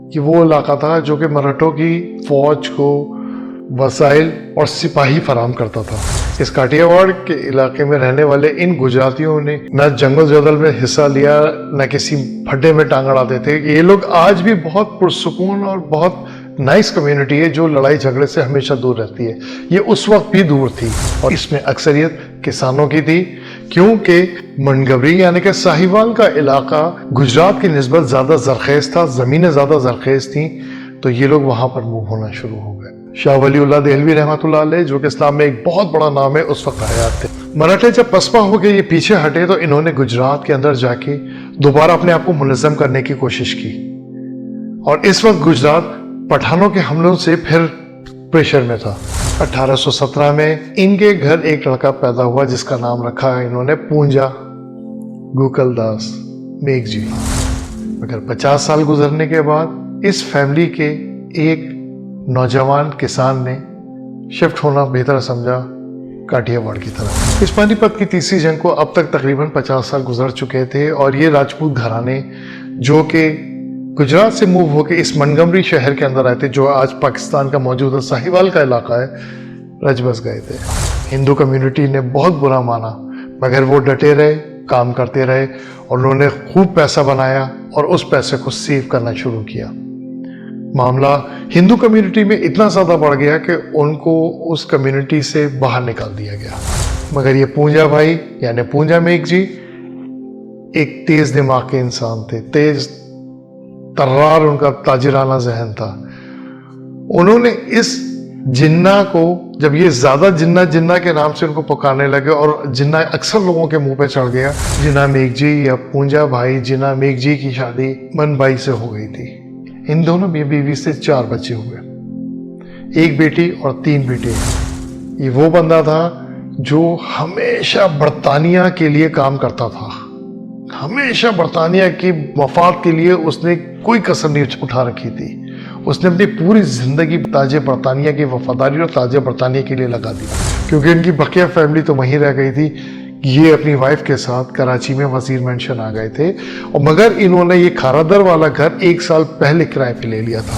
ये वो इलाका था जो कि मराठों की फौज को वसाइल और सिपाही फराहम करता था। इस काठियावाड़ के इलाके में रहने वाले इन गुजरातियों ने न जंगल जदल में हिस्सा लिया, न किसी फड्डे में टांग अड़ाते थे। ये लोग आज भी बहुत पुरसुकून और बहुत नाइस कम्युनिटी है जो लड़ाई झगड़े से हमेशा दूर रहती है। ये उस वक्त भी दूर थी और इसमें अक्सरियत किसानों की थी, क्योंकि मनगवरी यानी कि साहिवाल का इलाका गुजरात की निस्बत ज्यादा जरखेज था, जमीनें ज्यादा जरखेज थी, तो ये लोग वहां पर मूव होना शुरू हो गए। शाह वलीउल्लाह देहलवी रहमतुल्लाह अलैह, जो कि इस्लाम में एक बहुत बड़ा नाम है, उस वक्त हयात थे। मराठे जब पसपा होकर ये पीछे हटे तो इन्होंने गुजरात के अंदर जाके दोबारा अपने आप को मुनज़्ज़म करने की कोशिश की और इस वक्त गुजरात पठानों के हमलों से फिर प्रेशर में था। 1817 में इनके घर एक लड़का पैदा हुआ जिसका नाम रखा है इन्होंने पूंजा गोकुलदास मेघजी। मगर 50 साल गुजरने के बाद इस फैमिली के एक नौजवान किसान ने शिफ्ट होना बेहतर समझा काठियावाड़ की तरफ। इस पानीपत की तीसरी जंग को अब तक तकरीबन 50 साल गुजर चुके थे और ये राजपूत घराने जो कि गुजरात से मूव होकर इस मनगमरी शहर के अंदर आए थे, जो आज पाकिस्तान का मौजूदा साहिवाल का इलाका है, रच बस गए थे। हिंदू कम्युनिटी ने बहुत बुरा माना, मगर वो डटे रहे, काम करते रहे और उन्होंने खूब पैसा बनाया और उस पैसे को सेव करना शुरू किया। मामला हिंदू कम्युनिटी में इतना ज़्यादा बढ़ गया कि उनको उस कम्युनिटी से बाहर निकाल दिया गया। मगर ये पूंजा भाई यानी पूंजा मेघ जी एक तेज दिमाग के इंसान थे, तेज तर्रार उनका ताजिराना जहन था। उन्होंने इस जिन्ना को, जब ये ज्यादा जिन्ना जिन्ना के नाम से उनको पुकारने लगे और जिन्ना अक्सर लोगों के मुंह पे चढ़ गया, जिन्ना मेघ जी या पूंजा भाई जिन्ना मेघ जी की शादी मन बाई से हो गई थी। इन दोनों बीवी से 4 बच्चे हुए, 1 बेटी और 3 बेटे। ये वो बंदा था जो हमेशा बरतानिया के लिए काम करता था, हमेशा बरतानिया की मफाद के लिए उसने कोई कसर नहीं उठा रखी थी। उसने अपनी पूरी जिंदगी ताजे बरतानिया की वफादारी और ताजे बरतानिया के लिए लगा दी, क्योंकि इनकी बकिया फैमिली तो वहीं रह गई थी। ये अपनी वाइफ के साथ कराची में वजीर मेंशन आ गए थे और मगर इन्होंने ये खारादर वाला घर 1 साल पहले किराए पे ले लिया था।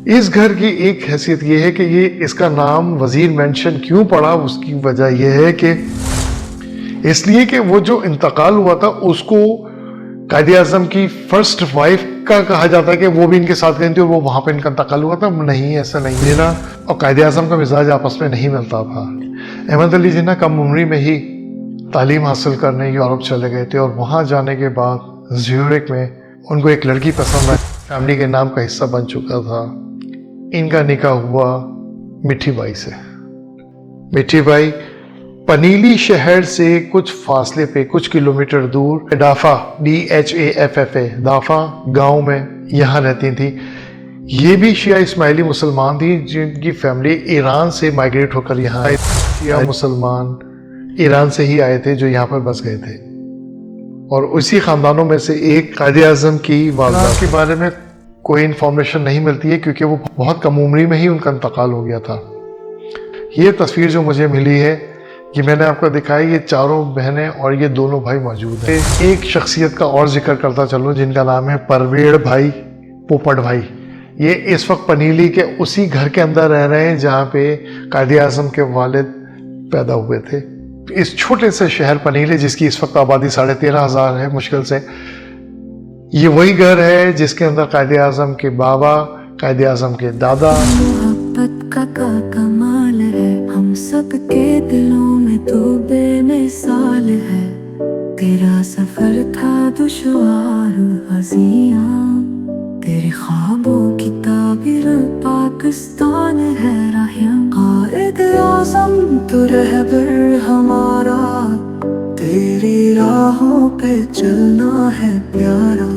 इस घर की एक हैसियत ये है कि ये इसका नाम वजीर मेंशन क्यों पड़ा, उसकी वजह यह है कि इसलिए कि वो जो इंतकाल हुआ था उसको कायदे आजम की फर्स्ट वाइफ का कहा जाता है कि वो भी इनके साथ गई थी और वो वहां पे इनका इंतकाल हुआ था। नहीं, ऐसा नहीं है ना। और कायदे आजम का मिजाज आपस में नहीं मिलता था। अहमद अली जिन्ना कम उम्री में ही तालीम हासिल करने यूरोप चले गए थे और वहां जाने के बाद ज्यूरिक में उनको एक लड़की पसंद आई, फैमिली के नाम का हिस्सा बन चुका था। इनका निकाह हुआ मिठी बाई से। मिठी बाई पनीली शहर से कुछ फासले पे, कुछ किलोमीटर दूर दाफा DHAFFA दाफा गांव में यहाँ रहती थी। ये भी शिया इस्माइली मुसलमान थी जिनकी फैमिली ईरान से माइग्रेट होकर यहाँ आए। शिया मुसलमान ईरान से ही आए थे जो यहाँ पर बस गए थे और उसी खानदानों में से एक कायदे आजम की वालदा के बारे में कोई इंफॉर्मेशन नहीं मिलती है क्योंकि वो बहुत कम उम्री में ही उनका इंतकाल हो गया था। ये तस्वीर जो मुझे मिली है ये मैंने आपको दिखाई, ये चारों बहनें और ये दोनों भाई मौजूद हैं। एक शख्सियत का और जिक्र करता चलूं जिनका नाम है परवेड़ भाई पोपट भाई। ये इस वक्त पनीली के उसी घर के अंदर रह रहे हैं जहाँ पे कायदे आजम के वालिद पैदा हुए थे। इस छोटे से शहर पनीली जिसकी इस वक्त आबादी 13,500 है मुश्किल से, ये वही घर है जिसके अंदर कायदे आजम के बाबा, कायदे आजम के दादा। मोहब्बत का कमाल है, हम सब के दिलों में तो बेमिसाल है। तेरा सफर था दुश्वार हज़िया, तेरे ख्वाबों की ताबीर पाकिस्तान है राहिया। कायद आज़म तो रहबर हमारा, तेरी राहों पे चलना है प्यारा।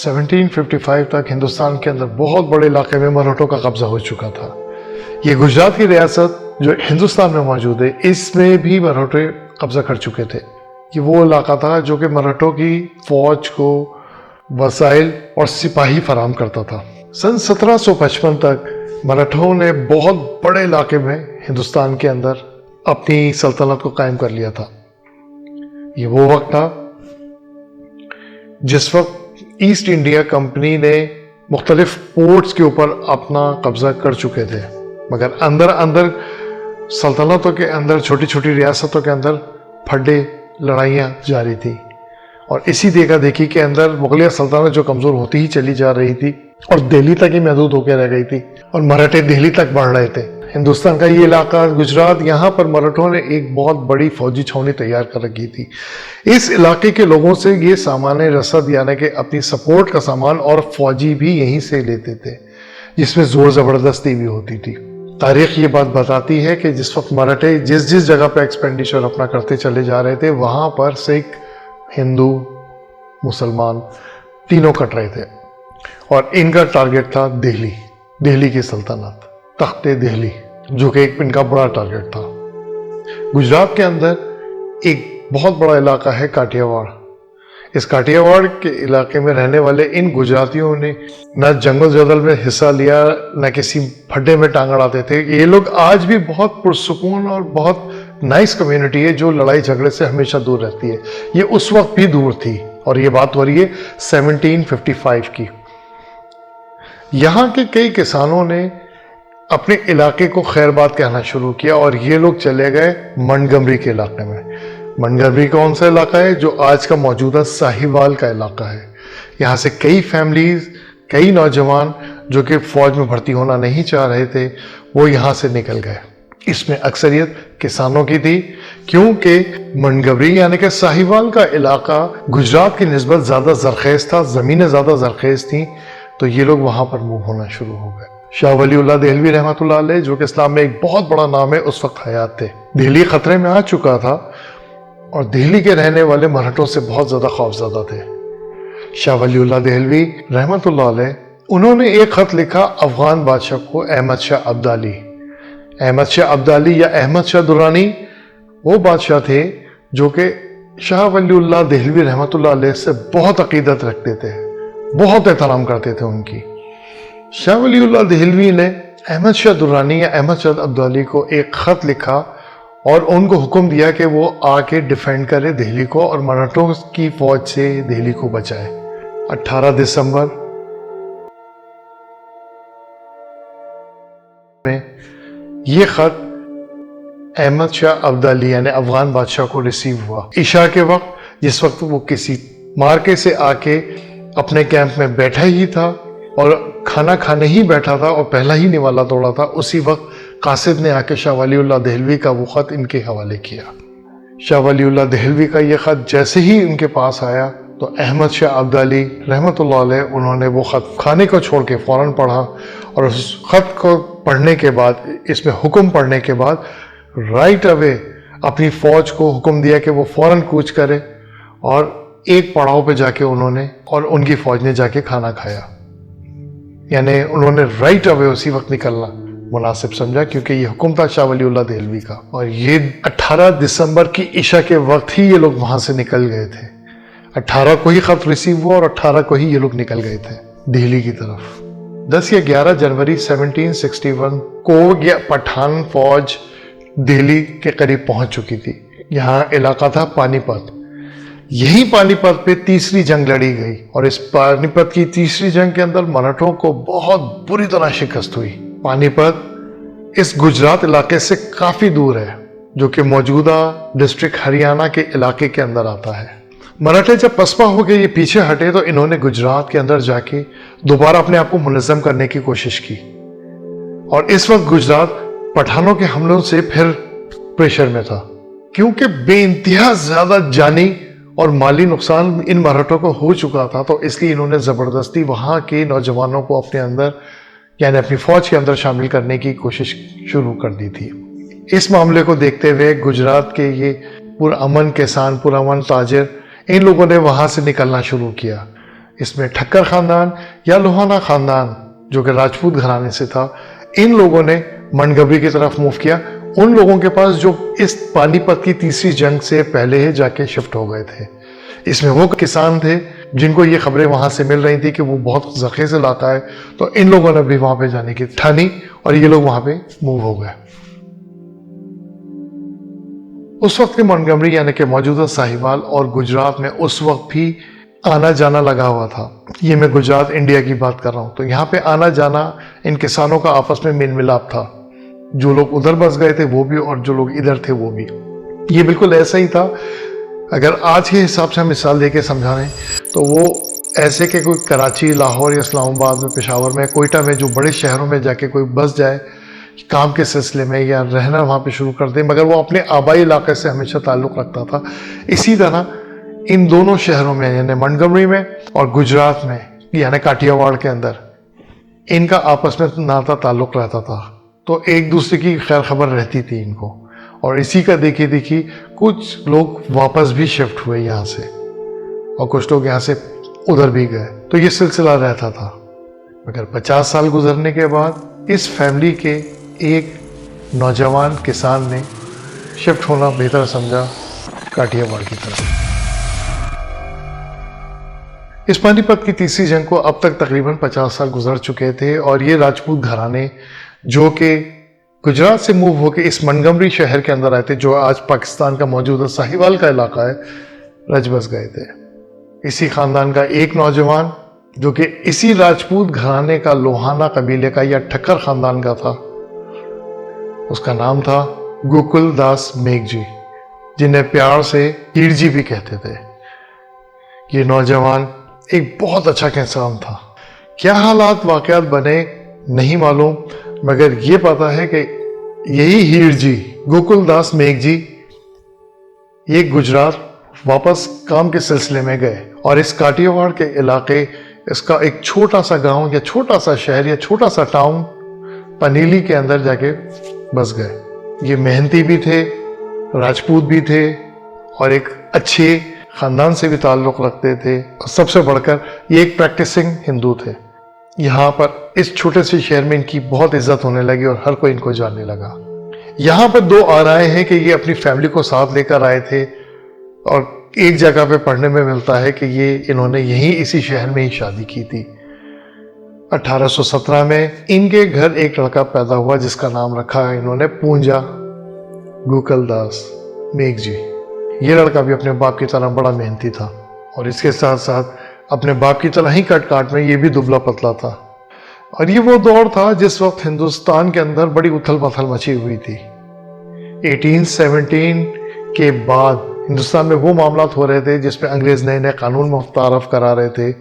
1755 तक हिंदुस्तान के अंदर बहुत बड़े इलाके में मराठों का कब्जा हो चुका था। ये गुजरात की रियासत जो हिंदुस्तान में मौजूद है, इसमें भी मराठे कब्जा कर चुके थे। ये वो इलाका था जो कि मराठों की फौज को वसाइल और सिपाही फराम करता था। सन 1755 तक मराठों ने बहुत बड़े इलाके में हिंदुस्तान के अंदर अपनी सल्तनत को कायम कर लिया था। ये वो वक्त था जिस वक्त ईस्ट इंडिया कंपनी ने मुख्तलिफ पोर्ट्स के ऊपर अपना कब्जा कर चुके थे, मगर अंदर अंदर सल्तनतों के अंदर, छोटी छोटी रियासतों के अंदर फड्डे लड़ाइयाँ जारी थी। और इसी देखा देखी के अंदर मुगलिया सल्तनत जो कमज़ोर होती ही चली जा रही थी और दिल्ली तक ही महदूद होकर रह गई थी, और मराठे दिल्ली तक बढ़ रहे थे। हिंदुस्तान का ये इलाका गुजरात, यहाँ पर मराठों ने एक बहुत बड़ी फौजी छावनी तैयार कर रखी थी। इस इलाके के लोगों से ये सामान रसद यानी कि अपनी सपोर्ट का सामान और फौजी भी यहीं से लेते थे, जिसमें जोर ज़बरदस्ती भी होती थी। तारीख ये बात बताती है कि जिस वक्त मराठे जिस जिस जगह पर एक्सपेंडिचर अपना करते चले जा रहे थे, वहाँ पर सिख, हिंदू, मुसलमान तीनों कट रहे थे, और इनका टारगेट था दिल्ली, दिल्ली की सल्तनत, तख्ते दिल्ली, जो कि एक इनका बड़ा टारगेट था। गुजरात के अंदर एक बहुत बड़ा इलाका है काठियावाड़। इस काठियावाड़ के इलाके में रहने वाले इन गुजरातियों ने न जंगल जदल में हिस्सा लिया, न किसी फड्डे में टांग अड़ाते थे। ये लोग आज भी बहुत पुरसुकून और बहुत नाइस कम्युनिटी है जो लड़ाई झगड़े से हमेशा दूर रहती है। ये उस वक्त भी दूर थी, और ये बात हो रही है 1755 की। यहाँ के कई किसानों ने अपने इलाके को खैरबाद कहना शुरू किया, और ये लोग चले गए मंटगमरी के इलाके में। मंटगमरी कौन सा इलाका है? जो आज का मौजूदा साहिवाल का इलाका है। यहाँ से कई फैमिलीज, कई नौजवान जो कि फौज में भर्ती होना नहीं चाह रहे थे, वो यहाँ से निकल गए। इसमें अक्सरियत किसानों की थी, क्योंकि मंटगमरी यानी कि साहिवाल का इलाका गुजरात की निस्बत ज़्यादा जरखेज़ था, ज़मीनें ज़्यादा जरखेज़ थी, तो ये लोग वहाँ पर मूव होना शुरू हो गए। शाह वलीउल्लाह देहलवी रहमतुल्लाह अलैह, जो कि इस्लाम में एक बहुत बड़ा नाम है, उस वक्त हयात थे। दिल्ली खतरे में आ चुका था, और दिल्ली के रहने वाले मराठों से बहुत ज़्यादा खौफज़दा थे। शाह वलीउल्लाह देहलवी रहमतुल्लाह अलैह, उन्होंने एक ख़त लिखा अफ़गान बादशाह को, अहमद शाह अब्दाली। अहमद शाह अब्दाली या अहमद शाह दुर्रानी वो बादशाह थे जो कि शाह वलीउल्लाह देहलवी रहमतुल्लाह अलैह से बहुत अकीदत रखते थे, बहुत एहतराम करते थे उनकी। शाह वलीउल्लाह देहलवी ने अहमद शाह दुर्रानी या अहमद शाह अब्दाली को एक ख़त लिखा और उनको हुक्म दिया कि वो आके डिफेंड करे दिल्ली को और मराठों की फौज से दिल्ली को बचाए। 18 दिसंबर में ये ख़त अहमद शाह अब्दाली यानी अफगान बादशाह को रिसीव हुआ। इशा के वक्त, जिस वक्त वो किसी मार्के से आके अपने कैंप में बैठा ही था और खाना खाने ही बैठा था और पहला ही निवाला तोड़ा था, उसी वक्त कासिद ने आके शाह वलीउल्लाह देहलवी का वो ख़त इनके हवाले किया। शाह वलीउल्लाह देहलवी का ये ख़त जैसे ही इनके पास आया तो अहमद शाह अब्दाली रहमतुल्लाह अलैह, उन्होंने वो ख़त खाने को छोड़ के फ़ौरन पढ़ा, और उस ख़त को पढ़ने के बाद, इसमें हुक्म पढ़ने के बाद राइट अवे अपनी फ़ौज को हुक्म दिया कि वो फ़ौरन कूच करे, और एक पड़ाव पे जाके उन्होंने और उनकी फ़ौज ने जाके खाना खाया। यानी उन्होंने राइट अवे उसी वक्त निकलना मुनासिब समझा, क्योंकि ये हुक्म था शाह वलीउल्लाह देहलवी का। और ये 18 दिसंबर की इशा के वक्त ही ये लोग वहाँ से निकल गए थे। 18 को ही ख़त रिसीव हुआ और 18 को ही ये लोग निकल गए थे दिल्ली की तरफ। 10 या 11 जनवरी 1761 को यह पठान फौज दिल्ली के करीब पहुंच चुकी थी। यहाँ इलाका था पानीपत। यही पानीपत पे तीसरी जंग लड़ी गई, और इस पानीपत की तीसरी जंग के अंदर मराठों को बहुत बुरी तरह शिकस्त हुई। पानीपत इस गुजरात इलाके से काफ़ी दूर है, जो कि मौजूदा डिस्ट्रिक्ट हरियाणा के इलाके के अंदर आता है। मराठे जब पसपा हो के ये पीछे हटे तो इन्होंने गुजरात के अंदर जाके दोबारा अपने आप को मुनज़्ज़म करने की कोशिश की, और इस वक्त गुजरात पठानों के हमलों से फिर प्रेशर में था, क्योंकि बेइंतहा ज़्यादा जानी और माली नुकसान इन मराठों को हो चुका था। तो इसलिए इन्होंने ज़बरदस्ती वहाँ के नौजवानों को अपने अंदर यानी अपनी फ़ौज के अंदर शामिल करने की कोशिश शुरू कर दी थी। इस मामले को देखते हुए गुजरात के ये पुरअमन किसान, पुरअमन ताजिर, इन लोगों ने वहाँ से निकलना शुरू किया। इसमें ठक्कर खानदान या लोहाना खानदान जो कि राजपूत घराने से था, इन लोगों ने मनगबरी की तरफ मूव किया, उन लोगों के पास जो इस पानीपत की तीसरी जंग से पहले ही जाके शिफ्ट हो गए थे। इसमें वो किसान थे जिनको ये खबरें वहां से मिल रही थी कि वो बहुत जखेज इलाका है, तो इन लोगों ने भी वहां पे जाने की ठानी और ये लोग वहां पे मूव हो गए। उस वक्त की मोंटगोमरी यानी कि मौजूदा साहिवाल और गुजरात में उस वक्त भी आना जाना लगा हुआ था। ये मैं गुजरात इंडिया की बात कर रहा हूँ, तो यहाँ पे आना जाना इन किसानों का आपस में मेल मिलाप था। जो लोग उधर बस गए थे वो भी और जो लोग इधर थे वो भी। ये बिल्कुल ऐसा ही था। अगर आज के हिसाब से हम मिसाल देके समझाएं तो वो ऐसे कि कोई कराची, लाहौर या इस्लामाबाद में, पेशावर में, कोयटा में, जो बड़े शहरों में जाके कोई बस जाए काम के सिलसिले में या रहना वहाँ पे शुरू कर दे, मगर वो अपने आबाई इलाके से हमेशा ताल्लुक़ रखता था। इसी तरह इन दोनों शहरों में यानी मोंटगोमरी में और गुजरात में यानी काठियावाड़ के अंदर इनका आपस में नाता ताल्लुक़ रहता था, तो एक दूसरे की खैर खबर रहती थी इनको। और इसी का देखी देखी कुछ लोग वापस भी शिफ्ट हुए यहाँ से और कुछ लोग यहाँ से उधर भी गए, तो ये सिलसिला रहता था। मगर 50 साल गुजरने के बाद इस फैमिली के एक नौजवान किसान ने शिफ्ट होना बेहतर समझा काठियावाड़ की तरफ। इस पानीपत की तीसरी जंग को अब तक तकरीबन 50 साल गुजर चुके थे और ये राजपूत घराने जो कि गुजरात से मूव होकर इस मोंटगोमरी शहर के अंदर आए थे, जो आज पाकिस्तान का मौजूदा साहिवाल का इलाका है, रच बस गए थे। इसी खानदान का एक नौजवान जो कि इसी राजपूत घराने का लोहाना कबीले का या ठक्कर खानदान का था, उसका नाम था गोकुल दास मेघजी, जिन्हें प्यार से हीर जी भी कहते थे। ये नौजवान एक बहुत अच्छा इंसान था। क्या हालात वाकयात बने नहीं मालूम, मगर ये पता है कि यही हीर जी, गोकुल दास मेघजी, ये गुजरात वापस काम के सिलसिले में गए और इस काठियावाड़ के इलाके, इसका एक छोटा सा गांव या छोटा सा शहर या छोटा सा टाउन पनीली के अंदर जाके बस गए। ये मेहनती भी थे, राजपूत भी थे और एक अच्छे खानदान से भी ताल्लुक़ रखते थे, और सबसे बढ़कर ये एक प्रैक्टिसिंग हिंदू थे। यहाँ पर इस छोटे से शहर में इनकी बहुत इज्जत होने लगी और हर कोई इनको जानने लगा। यहाँ पर दो आराएं हैं कि ये अपनी फैमिली को साथ लेकर आए थे और एक जगह पे पढ़ने में मिलता है कि ये इन्होंने यहीं इसी शहर में ही शादी की थी। 1817 में इनके घर एक लड़का पैदा हुआ जिसका नाम रखा इन्होंने पूंजा गोकुल दास मेघजी। ये लड़का भी अपने बाप की तरह बड़ा मेहनती था और इसके साथ साथ अपने बाप की तरह ही कट काट में ये भी दुबला पतला था। और ये वो दौर था जिस वक्त हिंदुस्तान के अंदर बड़ी उथल पुथल मची हुई थी। 1817 के बाद हिंदुस्तान में वो मामलात हो रहे थे जिसमें अंग्रेज नए नए कानून मुतारफ करा रहे थे।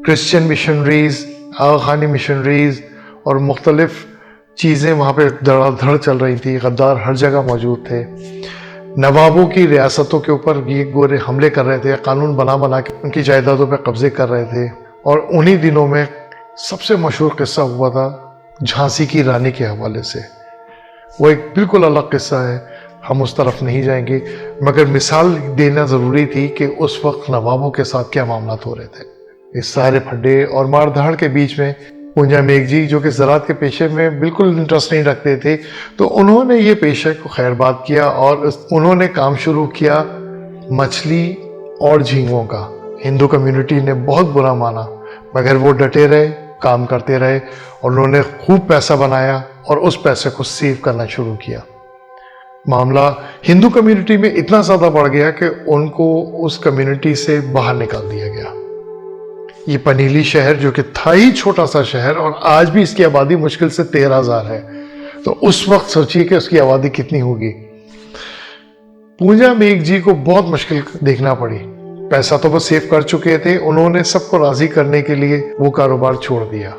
क्रिश्चियन मिशनरीज, आगा खानी मिशनरीज और मुख्तलिफ चीज़ें वहाँ पे धड़ाधड़ चल रही थी। गद्दार हर जगह मौजूद थे। नवाबों की रियासतों के ऊपर ये गोरे हमले कर रहे थे, कानून बना बना के उनकी जायदादों पे कब्जे कर रहे थे। और उन्हीं दिनों में सबसे मशहूर किस्सा हुआ था झांसी की रानी के हवाले से। वो एक बिल्कुल अलग किस्सा है, हम उस तरफ नहीं जाएंगे, मगर मिसाल देना ज़रूरी थी कि उस वक्त नवाबों के साथ क्या मामला हो रहे थे। इस सारे फड्डे और मारधाड़ के बीच में पूंजा मेघजी, जो कि ज़राअत के पेशे में बिल्कुल इंटरेस्ट नहीं रखते थे, तो उन्होंने ये पेशे को खैरबाद किया और उन्होंने काम शुरू किया मछली और झींगों का। हिंदू कम्युनिटी ने बहुत बुरा माना, मगर वो डटे रहे, काम करते रहे और उन्होंने खूब पैसा बनाया और उस पैसे को सेव करना शुरू किया। मामला हिंदू कम्युनिटी में इतना ज़्यादा बढ़ गया कि उनको उस कम्युनिटी से बाहर निकाल दिया गया। ये पनीली शहर जो कि था ही छोटा सा शहर और आज भी इसकी आबादी मुश्किल से 13,000 है, तो उस वक्त सोचिए कि उसकी आबादी कितनी होगी। पूंजा मेघजी को बहुत मुश्किल देखना पड़ी। पैसा तो वो सेव कर चुके थे, उन्होंने सबको राजी करने के लिए वो कारोबार छोड़ दिया,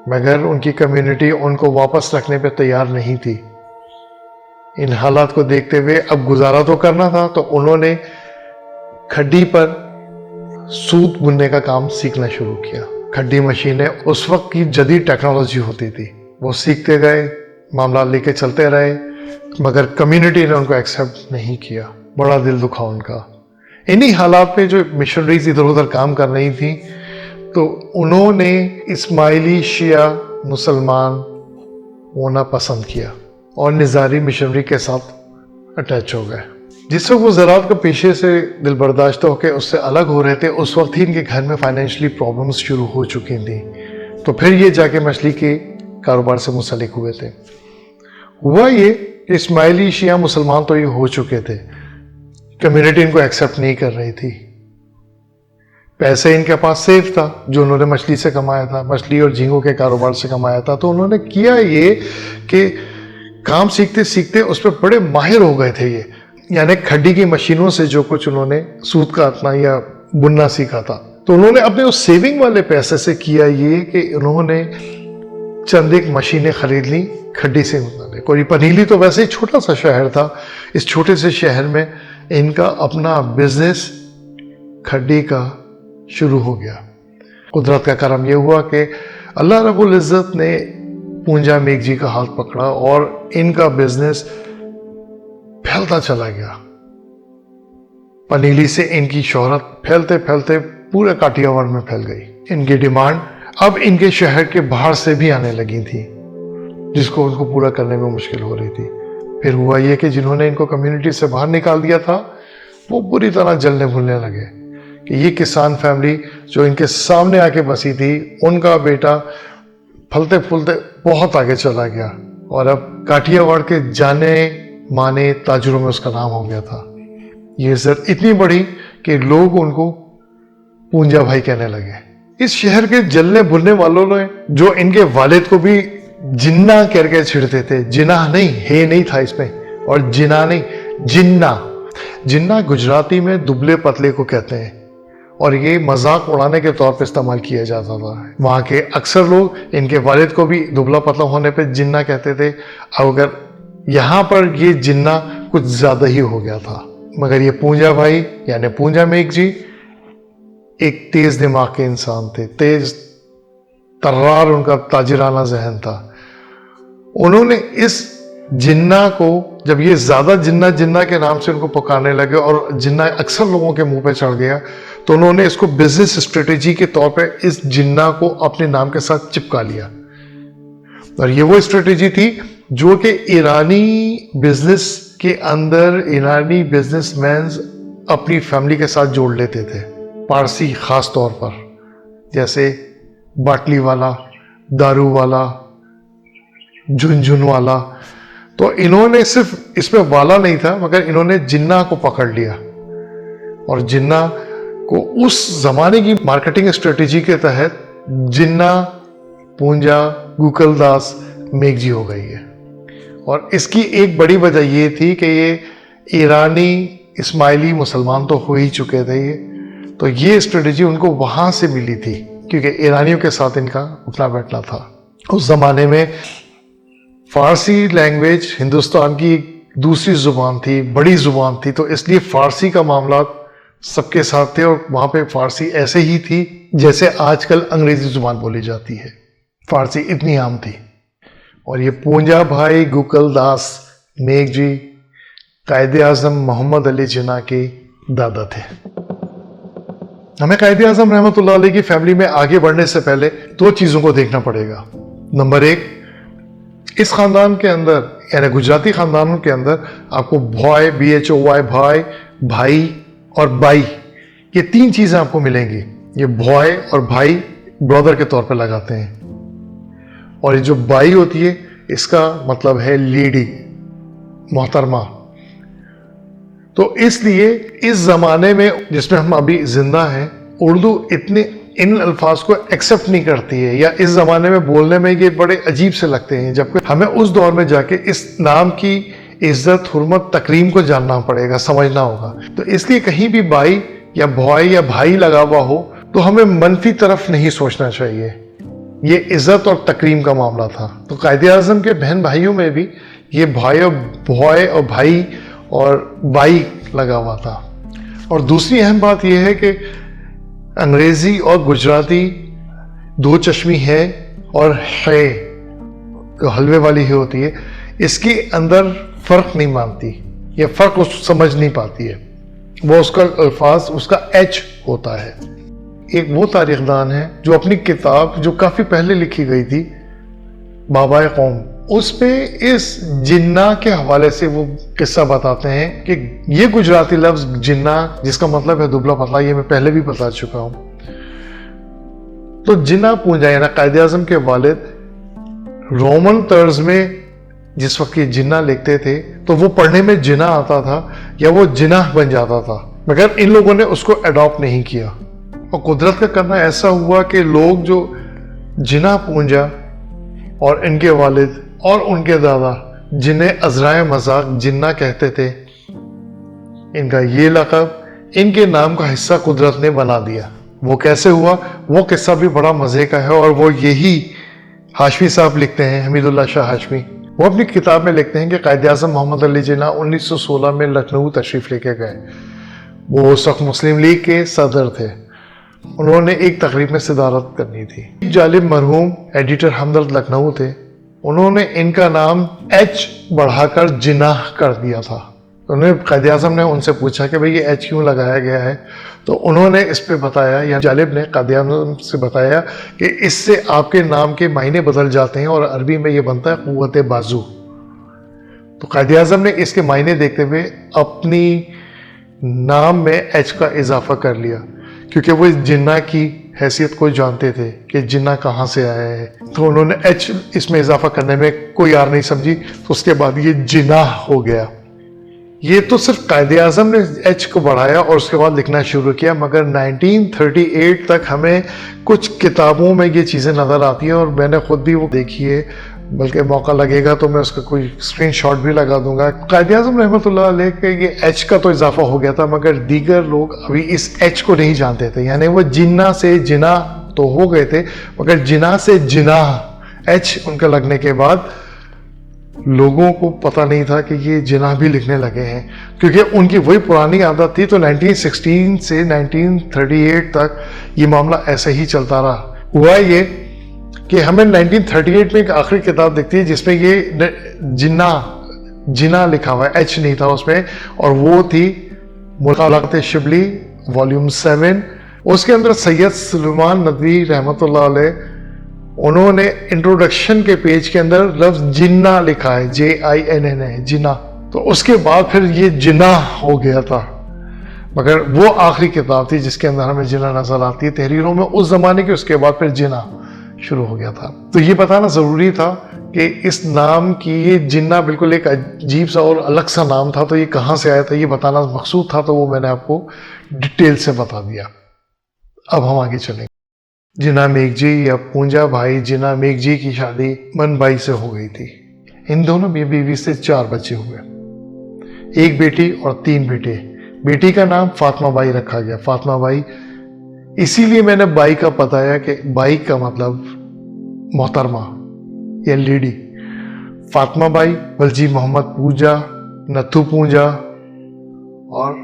मगर उनकी कम्युनिटी उनको वापस रखने पे तैयार नहीं थी। इन हालात को देखते हुए अब गुजारा तो करना था, तो उन्होंने खड्डी पर सूत बुनने का काम सीखना शुरू किया। खड्डी मशीनें उस वक्त की जदीद टेक्नोलॉजी होती थी, वो सीखते गए, मामला लेके चलते रहे, मगर कम्युनिटी ने उनको एक्सेप्ट नहीं किया। बड़ा दिल दुखा उनका। इन्हीं हालात में जो मिशनरीज इधर उधर काम कर रही थी, तो उन्होंने इस्माइली शिया मुसलमान होना पसंद किया और निज़ारी मिशनरी के साथ अटैच हो गए। जिस वक्त वो ज़राअत के पेशे से दिल बर्दाश्त होकर उससे अलग हो रहे थे, उस वक्त ही इनके घर में फाइनेंशियली प्रॉब्लम्स शुरू हो चुकी थी। तो फिर ये जाके मछली के कारोबार से मुंसलिक हुए थे। हुआ ये कि इस्माइली शिया मुसलमान तो ये हो चुके थे, कम्युनिटी इनको एक्सेप्ट नहीं कर रही थी। पैसे इनके पास सेफ था जो उन्होंने मछली से कमाया था, मछली और झींगों के कारोबार से कमाया था। तो उन्होंने किया ये कि काम सीखते सीखते उस पर बड़े माहिर हो गए थे ये, यानी खड्डी की मशीनों से जो कुछ उन्होंने सूत काटना या बुनना सीखा था। तो उन्होंने अपने उस सेविंग वाले पैसे से किया ये कि उन्होंने चंद एक मशीनें खरीद ली खड्डी से बनाने को। ये पनीली तो वैसे ही छोटा सा शहर था, इस छोटे से शहर में इनका अपना बिजनेस खड्डी का शुरू हो गया। कुदरत का करम यह हुआ कि अल्लाह रब्बुल इज़्ज़त ने पूंजा मेघजी का हाथ पकड़ा और इनका बिजनेस फैलता चला गया। पनीली से इनकी शोहरत फैलते फैलते पूरे काठियावाड़ में फैल गई। इनकी डिमांड अब इनके शहर के बाहर से भी आने लगी थी, जिसको उनको पूरा करने में मुश्किल हो रही थी। फिर हुआ ये कि जिन्होंने इनको कम्युनिटी से बाहर निकाल दिया था, वो बुरी तरह जलने भूलने लगे कि ये किसान फैमिली जो इनके सामने आके बसी थी, उनका बेटा फलते फूलते बहुत आगे चला गया और अब काठियावाड़ के जाने माने ताजरों में उसका नाम हो गया था। ये इज्जत इतनी बढ़ी कि लोग उनको पूंजा भाई कहने लगे। इस शहर के जलने भुनने वालों ने जो इनके वालिद को भी जिन्ना कह के छिड़ते थे, जिना नहीं, हे नहीं था इसमें, और जिना नहीं, जिन्ना। जिन्ना गुजराती में दुबले पतले को कहते हैं और ये मजाक उड़ाने के तौर पे इस्तेमाल किया जाता था। वहाँ के अक्सर लोग इनके वालिद को भी दुबला पतला होने पे जिन्ना कहते थे। अगर यहाँ पर ये जिन्ना कुछ ज्यादा ही हो गया था। मगर ये पूंजा भाई यानी पूंजा मेघजी एक तेज दिमाग के इंसान थे, तेज तर्रार उनका ताजिराना जहन था। उन्होंने इस जिन्ना को, जब ये ज्यादा जिन्ना जिन्ना के नाम से उनको पुकारने लगे और जिन्ना अक्सर लोगों के मुंह पे चढ़ गया, तो उन्होंने इसको बिजनेस स्ट्रेटेजी के तौर पे इस जिन्ना को अपने नाम के साथ चिपका लिया। और ये वो स्ट्रेटेजी थी जो कि ईरानी बिजनेस के अंदर ईरानी बिजनेसमैन अपनी फैमिली के साथ जोड़ लेते थे। पारसी खास तौर पर, जैसे बाटली वाला, दारू वाला, झुनझुन वाला। तो इन्होंने सिर्फ इसमें वाला नहीं था, मगर इन्होंने जिन्ना को पकड़ लिया और जिन्ना को उस जमाने की मार्केटिंग स्ट्रेटेजी के तहत जिन्ना पूंजा गुकलदास मेघजी हो गई है। और इसकी एक बड़ी वजह ये थी कि ये ईरानी इस्माइली मुसलमान तो हो ही चुके थे ये, तो ये स्ट्रेटेजी उनको वहां से मिली थी क्योंकि ईरानियों के साथ इनका उठना बैठना था। उस जमाने में फारसी लैंग्वेज हिंदुस्तान की दूसरी जुबान थी, बड़ी जुबान थी, तो इसलिए फारसी का मामला सबके साथ थे और वहां पे फारसी ऐसे ही थी जैसे आजकल अंग्रेजी जुबान बोली जाती है। फारसी इतनी आम थी। और ये पूंजा भाई गुकलदास मेघजी कायदे आजम मोहम्मद अली जिन्ना के दादा थे। हमें कायदे आजम रहमतुल्लाह अलैह की फैमिली में आगे बढ़ने से पहले दो चीजों को देखना पड़ेगा। नंबर एक, इस खानदान के अंदर यानी गुजराती खानदानों के अंदर आपको भॉय, BHOY, भाई, भाई और बाई, ये तीन चीजें आपको मिलेंगी। ये भॉय और भाई ब्रदर के तौर पे लगाते हैं, और ये जो बाई होती है इसका मतलब है लेडी, मोहतरमा। तो इसलिए इस जमाने में जिसमें हम अभी जिंदा हैं, उर्दू इतने इन अल्फाज को एक्सेप्ट नहीं करती है, या इस जमाने में बोलने में ये बड़े अजीब से लगते हैं, जबकि हमें उस दौर में जाके इस नाम की इज्जत, हुर्मत, तकरीम को जानना पड़ेगा, समझना होगा। तो इसलिए कहीं भी बाई या बॉय या भाई लगा हुआ हो तो हमें मनफी तरफ नहीं सोचना चाहिए। ये इज्जत और तकरीम का मामला था। तो कायदे आजम के बहन भाइयों में भी ये बॉय और भाई और बाई लगा हुआ था। और दूसरी अहम बात यह है कि अंग्रेजी और गुजराती दो चश्मी है और है, जो हलवे वाली है होती है, इसके अंदर फर्क नहीं मानती या फर्क समझ नहीं पाती है। वो उसका अल्फाज उसका एच होता है। एक वो तारीखदान है जो अपनी किताब जो काफ़ी पहले लिखी गई थी बाबाए कौम, उसमें इस जिन्ना के हवाले से वो किस्सा बताते हैं कि ये गुजराती लफ्ज जिन्ना जिसका मतलब है दुबला पतला, ये मैं पहले भी बता चुका हूं। तो जिन्ना पूंजा यानी कायदे आजम के वालिद रोमन तर्ज में जिस वक्त ये जिन्ना लिखते थे तो वो पढ़ने में जिना आता था या वो जिनाह बन जाता था, मगर इन लोगों ने उसको अडॉप्ट नहीं किया। और कुदरत का करना ऐसा हुआ कि लोग जो जिना पूंजा और इनके वालिद और उनके दादा जिन्हें अजराए मजाक जिन्ना कहते थे, इनका ये लक़ब इनके नाम का हिस्सा कुदरत ने बना दिया। वो कैसे हुआ वो किस्सा भी बड़ा मज़े का है और वो यही हाशमी साहब लिखते हैं, हमीदुल्लाह शाह हाशमी। वो अपनी किताब में लिखते हैं कि कायदे आज़म मोहम्मद अली जिन्ना 1916 में लखनऊ तशरीफ़ लेके गए। वो उस वक्त मुस्लिम लीग के सदर थे। उन्होंने एक तकरीब में सदारत करनी थी। जालिब मरहूम एडिटर हमदर्द लखनऊ थे, उन्होंने इनका नाम एच बढ़ाकर जिनाह कर दिया था। उन्हें कायदे आज़म ने उनसे पूछा कि भाई ये एच क्यों लगाया गया है, तो उन्होंने इस पे बताया, या जालिब ने कायदे आज़म से बताया कि इससे आपके नाम के मायने बदल जाते हैं और अरबी में ये बनता है क़ुव्वत बाजू। तो कायदे आज़म ने इसके मायने देखते हुए अपनी नाम में एच का इजाफा कर लिया, क्योंकि वो जिन्ना की हैसियत को जानते थे कि जिन्ना कहाँ से आया है। तो उन्होंने एच इसमें इजाफा करने में कोई यार नहीं समझी, तो उसके बाद ये जिनाह हो गया। ये तो सिर्फ कायदे आज़म ने एच को बढ़ाया और उसके बाद लिखना शुरू किया, मगर 1938 तक हमें कुछ किताबों में ये चीज़ें नज़र आती हैं और मैंने खुद भी वो देखी है, बल्कि मौका लगेगा तो मैं उसका कोई स्क्रीनशॉट भी लगा दूंगा। कायदे आज़म रहमतुल्लाह अलैह के ये एच का तो इजाफा हो गया था, मगर दीगर लोग अभी इस एच को नहीं जानते थे। यानी वो जिन्ना से जिना तो हो गए थे, मगर जिना से जिनाह एच उनका लगने के बाद लोगों को पता नहीं था कि ये जिना भी लिखने लगे हैं, क्योंकि उनकी वही पुरानी आदत थी। तो 1916 से 1938 तक ये मामला ऐसे ही चलता रहा। हुआ ये कि हमें 1938 में एक आखिरी किताब दिखती है जिसमें ये जिना लिखा हुआ है, एच नहीं था उसमें, और वो थी मुलाकात शिबली वॉल्यूम 7। उसके अंदर सैयद सुलेमान नदवी रहमतुल्लाह अलैह उन्होंने इंट्रोडक्शन के पेज के अंदर लफ्ज जिन्ना लिखा है, JINNA है, जिना। तो उसके बाद फिर ये जिना हो गया था, मगर वो आखिरी किताब थी जिसके अंदर हमें जिना नजर आती है तहरीरों में उस जमाने की। उसके बाद फिर जिना शुरू हो गया था। तो ये बताना जरूरी था कि इस नाम की ये जिन्ना बिल्कुल एक अजीब सा और अलग सा नाम था, तो ये कहाँ से आया था ये बताना मकसूद था, तो वो मैंने आपको डिटेल से बता दिया। अब हम आगे चलेंगे। जिना मेघजी या पूंजा भाई जिना मेघजी की शादी मन बाई से हो गई थी। इन दोनों बीवी से 4 बच्चे हुए, 1 बेटी और 3 बेटे। बेटी का नाम फातिमा बाई रखा गया। फातिमा बाई इसीलिए मैंने बाई का बताया कि बाई का मतलब मोहतरमा या लेडी। फातिमा बाई, वलजी मोहम्मद पूंजा, नथु पूंजा और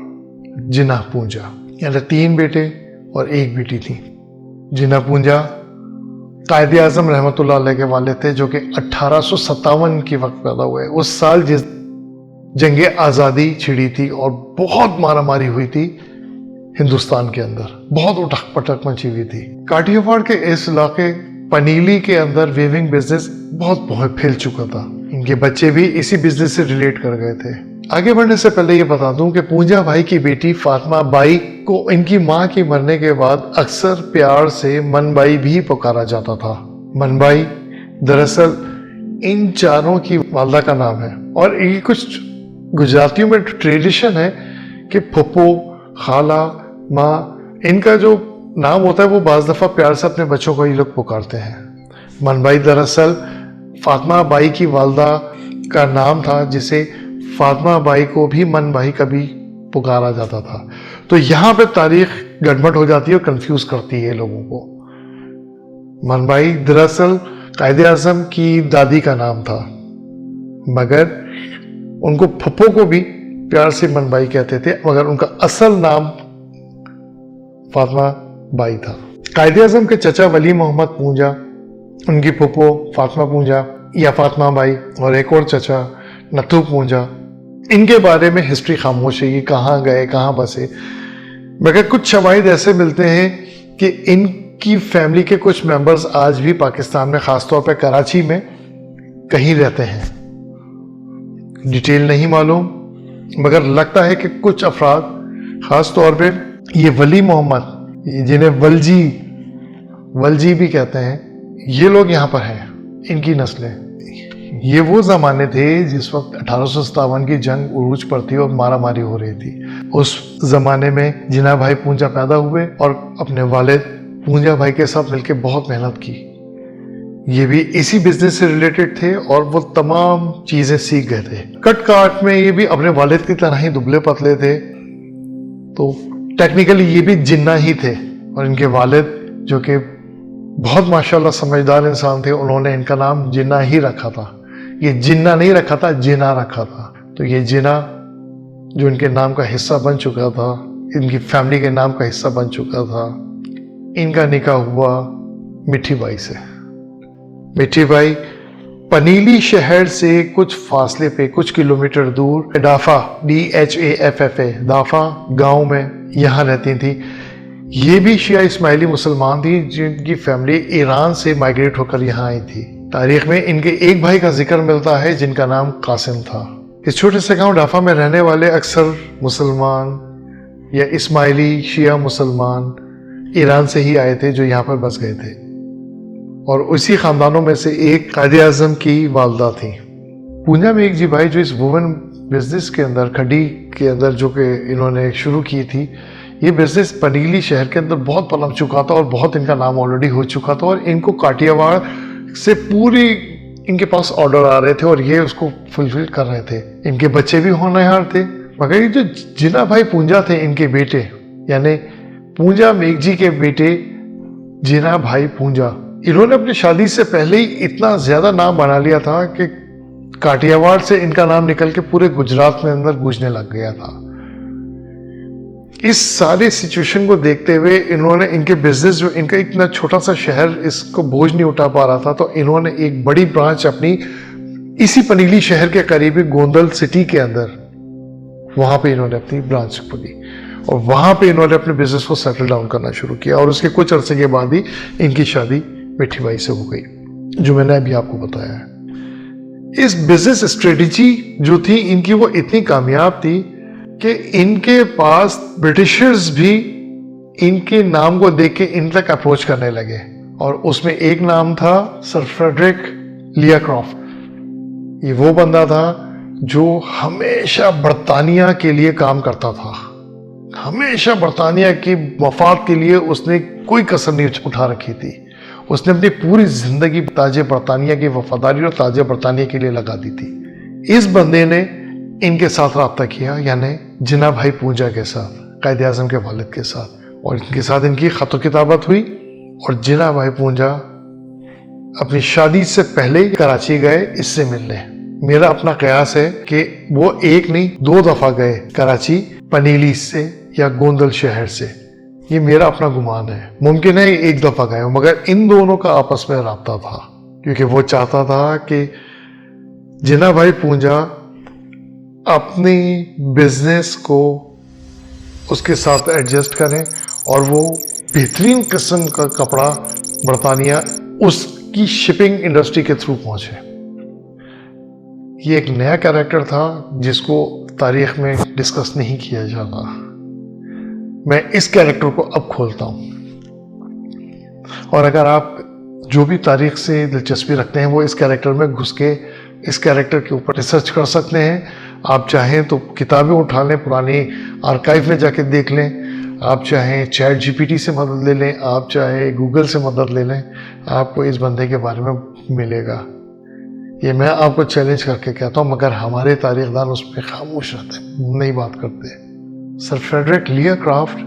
जिना पूंजा, यानी 3 बेटे और 1 बेटी थी। जिना पूंजा कायदे आज़म रहमतुल्लाह अलैह के वाले थे, जो कि 1857 के वक्त पैदा हुए। उस साल जिस जंगे आज़ादी छिड़ी थी और बहुत मारामारी हुई थी हिंदुस्तान के अंदर, बहुत उठक पटक मची हुई थी। काठियावाड़ के इस इलाके पनीली के अंदर वेविंग बिजनेस बहुत फैल चुका था। इनके बच्चे भी इसी बिजनेस से रिलेट कर गए थे। आगे बढ़ने से पहले ये बता दूं कि पूंजा भाई की बेटी फातिमा बाई को इनकी मां के मरने के बाद अक्सर प्यार से मनबाई भी पुकारा जाता था। मनबाई दरअसल इन चारों की वालदा का नाम है, और ये कुछ गुजरातियों में ट्रेडिशन है कि फुप्पो, खाला, माँ, इनका जो नाम होता है वो बाज दफ़ा प्यार से अपने बच्चों को ये लोग पुकारते हैं। मनबाई दरअसल फातिमा बाई की वालदा का नाम था, जिसे फातिमा बाई को भी मन बाई कभी पुकारा जाता था। तो यहाँ पे तारीख गड़बड़ हो जाती है और कंफ्यूज करती है लोगों को। मन बाई दरअसल कायदे आज़म की दादी का नाम था, मगर उनको फुप्पो को भी प्यार से मन बाई कहते थे, मगर उनका असल नाम फातिमा बाई था। कायदे आज़म के चचा वली मोहम्मद पूंजा, उनकी फुप्पो फातिमा पूंजा या फातिमा बाई, और एक और चचा नथु पूंजा, इनके बारे में हिस्ट्री खामोश है, ये कहाँ गए, कहाँ बसे। मगर कुछ शवाहिद ऐसे मिलते हैं कि इनकी फैमिली के कुछ मेंबर्स आज भी पाकिस्तान में, खासतौर पर कराची में कहीं रहते हैं। डिटेल नहीं मालूम, मगर लगता है कि कुछ अफराद, खास तौर पे ये वली मोहम्मद, जिन्हें वलजी भी कहते हैं, ये लोग यहाँ पर हैं, इनकी नस्लें। ये वो ज़माने थे जिस वक्त 1857 की जंग उरूज पर थी और मारा मारी हो रही थी। उस ज़माने में जिना भाई पूंजा पैदा हुए और अपने वालिद पूंजा भाई के साथ मिलकर बहुत मेहनत की। ये भी इसी बिजनेस से रिलेटेड थे और वो तमाम चीज़ें सीख गए थे। कट काट में ये भी अपने वालिद की तरह ही दुबले पतले थे, तो टेक्निकली ये भी जिन्ना ही थे। और इनके वालिद जो कि बहुत माशाल्लाह समझदार इंसान थे, उन्होंने इनका नाम जिन्ना ही रखा था। ये जिन्ना नहीं रखा था, जिना रखा था। तो ये जिना जो इनके नाम का हिस्सा बन चुका था, इनकी फैमिली के नाम का हिस्सा बन चुका था। इनका निकाह हुआ मिठी बाई से। मिठी बाई पनीली शहर से कुछ फासले पे, कुछ किलोमीटर दूर डाफा, DHAFFA, दाफा गांव में यहाँ रहती थी। ये भी शिया इस्माइली मुसलमान थी जिनकी फैमिली ईरान से माइग्रेट होकर यहाँ आई थी। तारीख में इनके एक भाई का जिक्र मिलता है जिनका नाम कासिम था। इस छोटे से गांव डाफा में रहने वाले अक्सर मुसलमान या इस्माइली शिया मुसलमान ईरान से ही आए थे जो यहाँ पर बस गए थे। और उसी खानदानों में से एक कायदे आजम की वालदा थी। पूंजा में एक जी भाई जो इस वुवन बिजनेस के अंदर, खड्डी के अंदर जो कि इन्होंने शुरू की थी, ये बिजनेस पनीली शहर के अंदर बहुत पनप चुका था और बहुत इनका नाम ऑलरेडी हो चुका था। और इनको काठियावाड़ से पूरी इनके पास ऑर्डर आ रहे थे और ये उसको फुलफिल कर रहे थे। इनके बच्चे भी होनहार थे। मगर ये जो जिना भाई पूंजा थे, इनके बेटे, यानी पूंजा मेघजी के बेटे जिना भाई पूंजा, इन्होंने अपनी शादी से पहले ही इतना ज्यादा नाम बना लिया था कि काठियावाड़ से इनका नाम निकल के पूरे गुजरात में अंदर गूंजने लग गया था। इस सारे सिचुएशन को देखते हुए इन्होंने, इनके बिजनेस जो, इनका इतना छोटा सा शहर इसको बोझ नहीं उठा पा रहा था, तो इन्होंने एक बड़ी ब्रांच अपनी इसी पनीली शहर के करीबी गोंदल सिटी के अंदर, वहां पे इन्होंने अपनी ब्रांच खोली और वहां पे इन्होंने अपने बिजनेस को सेटल डाउन करना शुरू किया। और उसके कुछ अरसे के बाद ही इनकी शादी मिठी बाई से हो गई, जो मैंने अभी आपको बताया है। इस बिजनेस स्ट्रेटेजी जो थी इनकी, वो इतनी कामयाब थी कि इनके पास ब्रिटिशर्स भी इनके नाम को देख के इन तक अप्रोच करने लगे। और उसमें एक नाम था सर फ्रेडरिक लियाक्रॉफ्ट। ये वो बंदा था जो हमेशा बरतानिया के लिए काम करता था। हमेशा बरतानिया की मफाद के लिए उसने कोई कसर नहीं उठा रखी थी। उसने अपनी पूरी जिंदगी ताजे बरतानिया की वफादारी और ताजे बरतानिया के लिए लगा दी थी। इस बंदे ने इनके साथ रब्ता किया, यानी जिना भाई पूंजा के साथ, कायदे आजम के वालिद के साथ, और इनके साथ इनकी खत किताबत हुई। और जिना भाई पूंजा अपनी शादी से पहले ही कराची गए इससे मिलने। मेरा अपना कयास है कि वो एक नहीं 2 दफा गए कराची, पनीली से या गोंदल शहर से। ये मेरा अपना गुमान है। मुमकिन है 1 दफा गए, मगर इन दोनों का आपस में रब्ता था, क्योंकि वो चाहता था कि जिना भाई पूंजा अपनी बिजनेस को उसके साथ एडजस्ट करें और वो बेहतरीन किस्म का कपड़ा बरतानिया उसकी शिपिंग इंडस्ट्री के थ्रू पहुंचे। ये एक नया कैरेक्टर था जिसको तारीख में डिस्कस नहीं किया जाता। मैं इस कैरेक्टर को अब खोलता हूं, और अगर आप जो भी तारीख से दिलचस्पी रखते हैं वो इस कैरेक्टर में घुस के इस कैरेक्टर के ऊपर रिसर्च कर सकते हैं। आप चाहें तो किताबें उठा लें, पुरानी आर्काइव में जाके देख लें, आप चाहें चैट GPT से मदद ले लें, आप चाहे गूगल से मदद ले लें, आपको इस बंदे के बारे में मिलेगा। ये मैं आपको चैलेंज करके कहता हूँ, मगर हमारे तारीखदान उस पर खामोश रहते हैं, नहीं बात करते। सर फ्रेडरिक लियाक्रॉफ्ट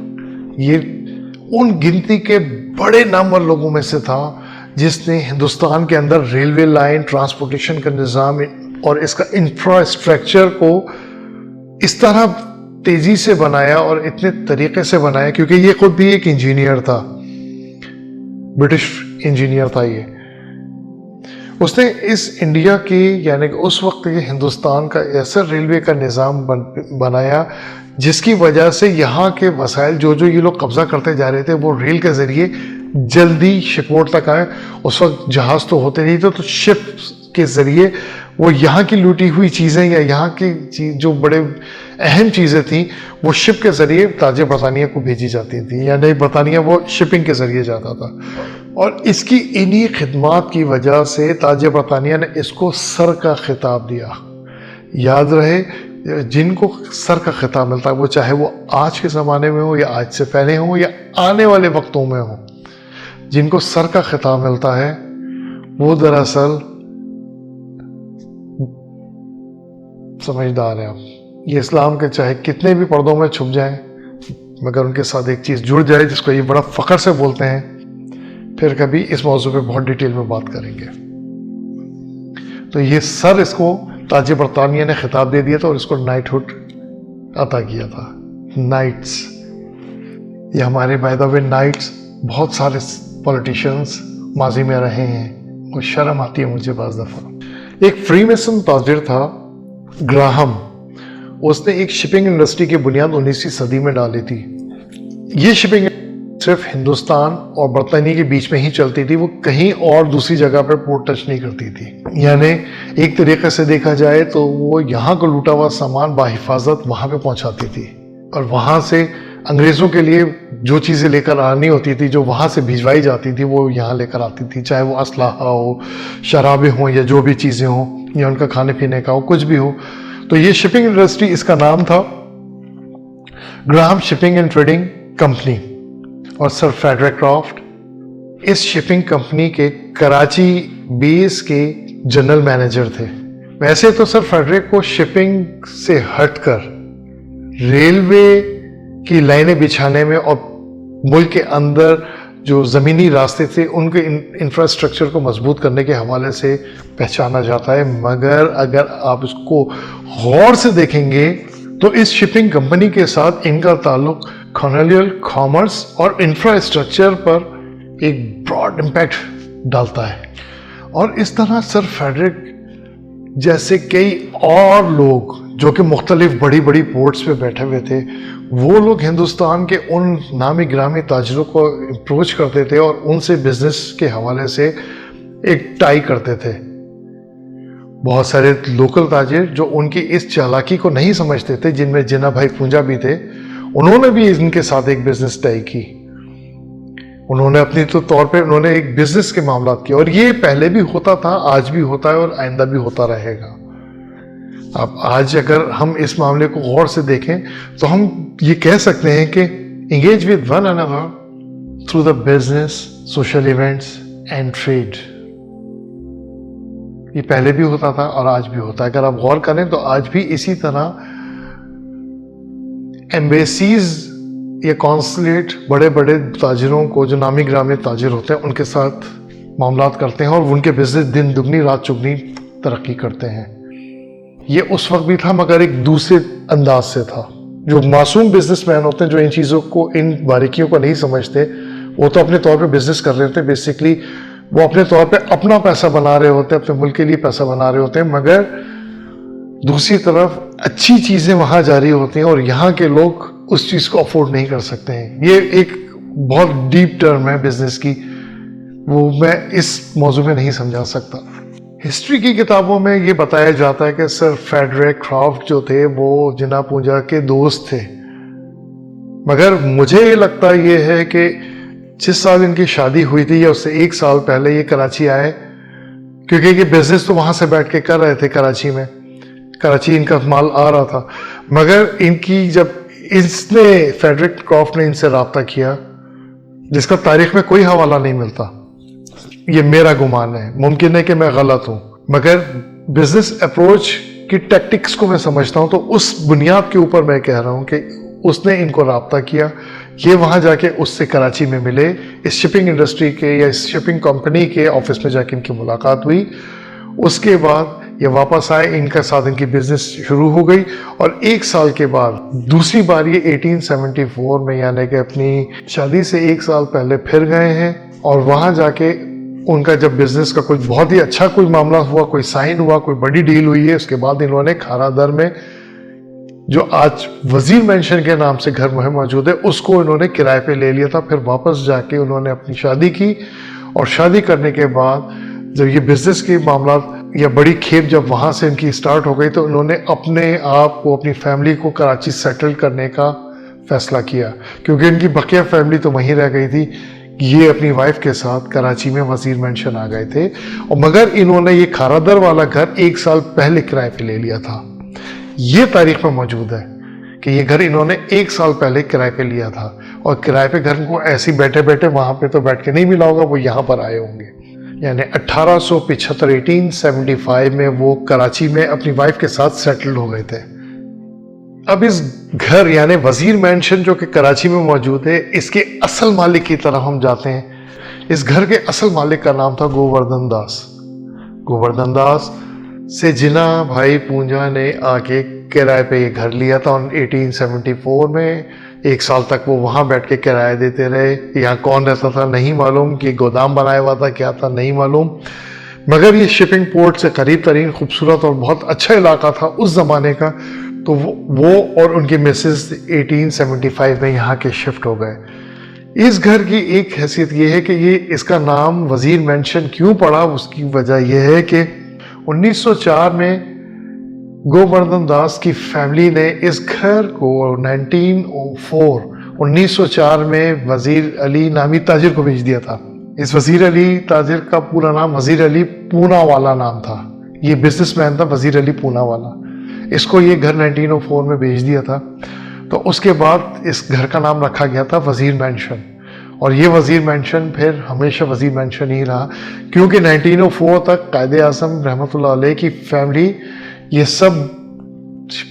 ये उन गिनती के बड़े नामवर लोगों में से था जिसने हिंदुस्तान के अंदर रेलवे लाइन, ट्रांसपोर्टेशन का निज़ाम और इसका इंफ्रास्ट्रक्चर को इस तरह तेजी से बनाया और इतने तरीके से बनाया, क्योंकि ये खुद भी एक इंजीनियर था, ब्रिटिश इंजीनियर था ये। उसने इस इंडिया की यानी कि उस वक्त के हिंदुस्तान का ऐसा रेलवे का निज़ाम बनाया जिसकी वजह से यहाँ के वसाइल जो जो ये लोग कब्जा करते जा रहे थे वो रेल के ज़रिए जल्दी शिपपोर्ट तक आए। उस वक्त जहाज़ तो होते नहीं थे, तो शिप के ज़रिए वो यहाँ की लूटी हुई चीज़ें या यहाँ की जो बड़े अहम चीज़ें थी वो शिप के ज़रिए ताजे बरतानिया को भेजी जाती थी, यानी बरतानिया वो शिपिंग के ज़रिए जाता था। और इसकी इन्हीं खिदमात की वजह से ताजे बरतानिया ने इसको सर का खिताब दिया। याद रहे, जिनको सर का खिताब मिलता है वो चाहे वो आज के ज़माने में हो या आज से पहले हो या आने वाले वक्तों में हो, जिनको सर का खिताब मिलता है वो दरअसल समझदार है। ये इस्लाम के चाहे कितने भी पर्दों में छुप जाएं, मगर उनके साथ एक चीज़ जुड़ जाए जिसको ये बड़ा फ़ख्र से बोलते हैं। फिर कभी इस मौजू पे बहुत डिटेल में बात करेंगे। तो ये सर इसको ताजे बरतानिया ने खिताब दे दिया था और इसको नाइटहुड अता किया था। नाइट्स, ये हमारे बाय द वे नाइट्स बहुत सारे पॉलिटिशियंस माजी में रहे हैं और शर्म आती है मुझे बाज़ दफ़ा। एक फ्रीमेसन ताजिर था ग्राहम, उसने एक शिपिंग इंडस्ट्री की बुनियाद 19वीं सदी में डाली थी। ये शिपिंग सिर्फ हिंदुस्तान और बरतानिया के बीच में ही चलती थी, वो कहीं और दूसरी जगह पर पोर्ट टच नहीं करती थी। यानी एक तरीके से देखा जाए तो वो यहाँ का लूटा हुआ सामान बाहिफाजत वहाँ पे पहुँचाती थी और वहाँ से अंग्रेज़ों के लिए जो चीज़ें लेकर आनी होती थी, जो वहाँ से भिजवाई जाती थी, वो यहाँ लेकर आती थी। चाहे वो असलाहा हो, शराबें हों या जो भी चीज़ें हों या उनका खाने पीने का हो, कुछ भी हो। तो ये शिपिंग इंडस्ट्री, इसका नाम था Graham shipping and trading company और सर फ्रेडरिक क्रॉफ्ट इस शिपिंग कंपनी के कराची बेस के जनरल मैनेजर थे। वैसे तो सर फ्रेडरिक को शिपिंग से हटकर रेलवे की लाइनें बिछाने में और मुल्क के अंदर जो ज़मीनी रास्ते थे उनके इंफ्रास्ट्रक्चर को मजबूत करने के हवाले से पहचाना जाता है। मगर अगर आप इसको गौर से देखेंगे तो इस शिपिंग कंपनी के साथ इनका ताल्लुक कॉलोनियल कॉमर्स और इंफ्रास्ट्रक्चर पर एक ब्रॉड इम्पैक्ट डालता है। और इस तरह सर फ्रेडरिक जैसे कई और लोग जो कि मुख्तलिफ बड़ी बड़ी पोर्ट्स पे बैठे हुए थे, वो लोग हिंदुस्तान के उन नामी ग्रामी ताजरों को अप्रोच करते थे और उनसे बिजनेस के हवाले से एक टाई करते थे। बहुत सारे लोकल ताजिर जो उनकी इस चालाकी को नहीं समझते थे, जिनमें जिन्ना भाई पूंजा भी थे, उन्होंने भी इनके साथ एक बिजनेस टाई की। उन्होंने अपनी तो तौर पे उन्होंने एक बिजनेस के मामला किए और ये पहले भी होता था, आज भी होता है और आइंदा भी होता रहेगा। अब आज अगर हम इस मामले को गौर से देखें तो हम ये कह सकते हैं कि engage with one another through the business, social events and trade। ये पहले भी होता था और आज भी होता है। अगर आप गौर करें तो आज भी इसी तरह एम्बेसीज या कॉन्सुलेट बड़े बड़े ताजिरों को, जो नामी ग्रामी ताजिर होते हैं, उनके साथ मामलात करते हैं और उनके बिजनेस दिन दुगनी रात चुगनी तरक्की करते हैं। ये उस वक्त भी था मगर एक दूसरे अंदाज से था। जो मासूम बिजनेसमैन होते हैं, जो इन चीज़ों को, इन बारीकियों को नहीं समझते, वो तो अपने तौर पे बिजनेस कर रहे होते हैं। बेसिकली वो अपने तौर पे अपना पैसा बना रहे होते हैं, अपने मुल्क के लिए पैसा बना रहे होते हैं, मगर दूसरी तरफ अच्छी चीज़ें वहाँ जारी होती हैं और यहाँ के लोग उस चीज़ को अफोर्ड नहीं कर सकते हैं। ये एक बहुत डीप टर्म है बिजनेस की, वो मैं इस मौजू में नहीं समझा सकता। हिस्ट्री की किताबों में ये बताया जाता है कि सर फ्रेडरिक क्रॉफ्ट जो थे वो जिन्ना पूंजा के दोस्त थे। मगर मुझे ये लगता ये है कि जिस साल इनकी शादी हुई थी या उससे एक साल पहले ये कराची आए, क्योंकि ये बिजनेस तो वहाँ से बैठ के कर रहे थे कराची में, कराची इनका माल आ रहा था। मगर इनकी जब इसने फ्रेडरिक क्रॉफ्ट ने इनसे रब्ता किया, जिसका तारीख में कोई हवाला नहीं मिलता, ये मेरा गुमान है, मुमकिन है कि मैं गलत हूं, मगर बिजनेस अप्रोच की टैक्टिक्स को मैं समझता हूं, तो उस बुनियाद के ऊपर मैं कह रहा हूं कि उसने इनको रब्ता किया। ये वहां जाके उससे कराची में मिले, इस शिपिंग इंडस्ट्री के या इस शिपिंग कंपनी के ऑफिस में जाके इनकी मुलाकात हुई। उसके बाद ये वापस आए, इनका साथ इनकी बिजनेस शुरू हो गई और एक साल के बाद दूसरी बार ये 1874 में, यानी कि अपनी शादी से एक साल पहले फिर गए हैं और वहाँ जाके उनका जब बिजनेस का कोई बहुत ही अच्छा कोई मामला हुआ, कोई साइन हुआ, कोई बड़ी डील हुई है, उसके बाद इन्होंने खारादर में जो आज वजीर मेंशन के नाम से घर में मौजूद है उसको इन्होंने किराए पे ले लिया था। फिर वापस जाके उन्होंने अपनी शादी की और शादी करने के बाद जब ये बिजनेस के मामला या बड़ी खेप जब वहाँ से इनकी स्टार्ट हो गई तो इन्होंने अपने आप को, अपनी फैमिली को कराची सेटल करने का फैसला किया, क्योंकि इनकी बकिया फैमिली तो वहीं रह गई थी। ये अपनी वाइफ के साथ कराची में वजीर मेंशन आ गए थे, और मगर इन्होंने ये खारादर वाला घर 1 साल पहले किराए पे ले लिया था। ये तारीख में मौजूद है कि ये घर इन्होंने 1 साल पहले किराए पे लिया था, और किराए पे घर को ऐसे बैठे बैठे वहां पे तो बैठ के नहीं मिला होगा, वो यहाँ पर आए होंगे। यानी 1875 1875 में वो कराची में अपनी वाइफ के साथ सेटल्ड हो गए थे। अब इस घर यानी वजीर मेंशन जो कि कराची में मौजूद है, इसके असल मालिक की तरफ हम जाते हैं। इस घर के असल मालिक का नाम था गोवर्धन दास। गोवर्धन दास से जिना भाई पूंजा ने आके किराए पे ये घर लिया था 1874 में। 1 साल तक वो वहाँ बैठ के किराया देते रहे। यहाँ कौन रहता था नहीं मालूम, कि गोदाम बनाया हुआ था क्या था नहीं मालूम, मगर ये शिपिंग पोर्ट से करीब तरीन खूबसूरत और बहुत अच्छा इलाका था उस ज़माने का। तो वो और उनकी मिसेस 1875 में यहाँ के शिफ्ट हो गए। इस घर की एक हैसियत ये है कि ये इसका नाम वजीर मेंशन क्यों पड़ा, उसकी वजह यह है कि 1904 में गोवर्धन दास की फैमिली ने इस घर को 1904 में वजीर अली नामी ताजिर को बेच दिया था। इस वजीर अली ताजिर का पूरा नाम वजीर अली पूना वाला नाम था। ये बिजनेसमैन था वजीर अली पूना वाला। इसको ये घर 1904 में बेच दिया था। तो उसके बाद इस घर का नाम रखा गया था वजीर मेंशन, और ये वजीर मेंशन फिर हमेशा वजीर मेंशन ही रहा, क्योंकि 1904 तक कायदे आज़म रहमतुल्लाह अलैह की फैमिली ये सब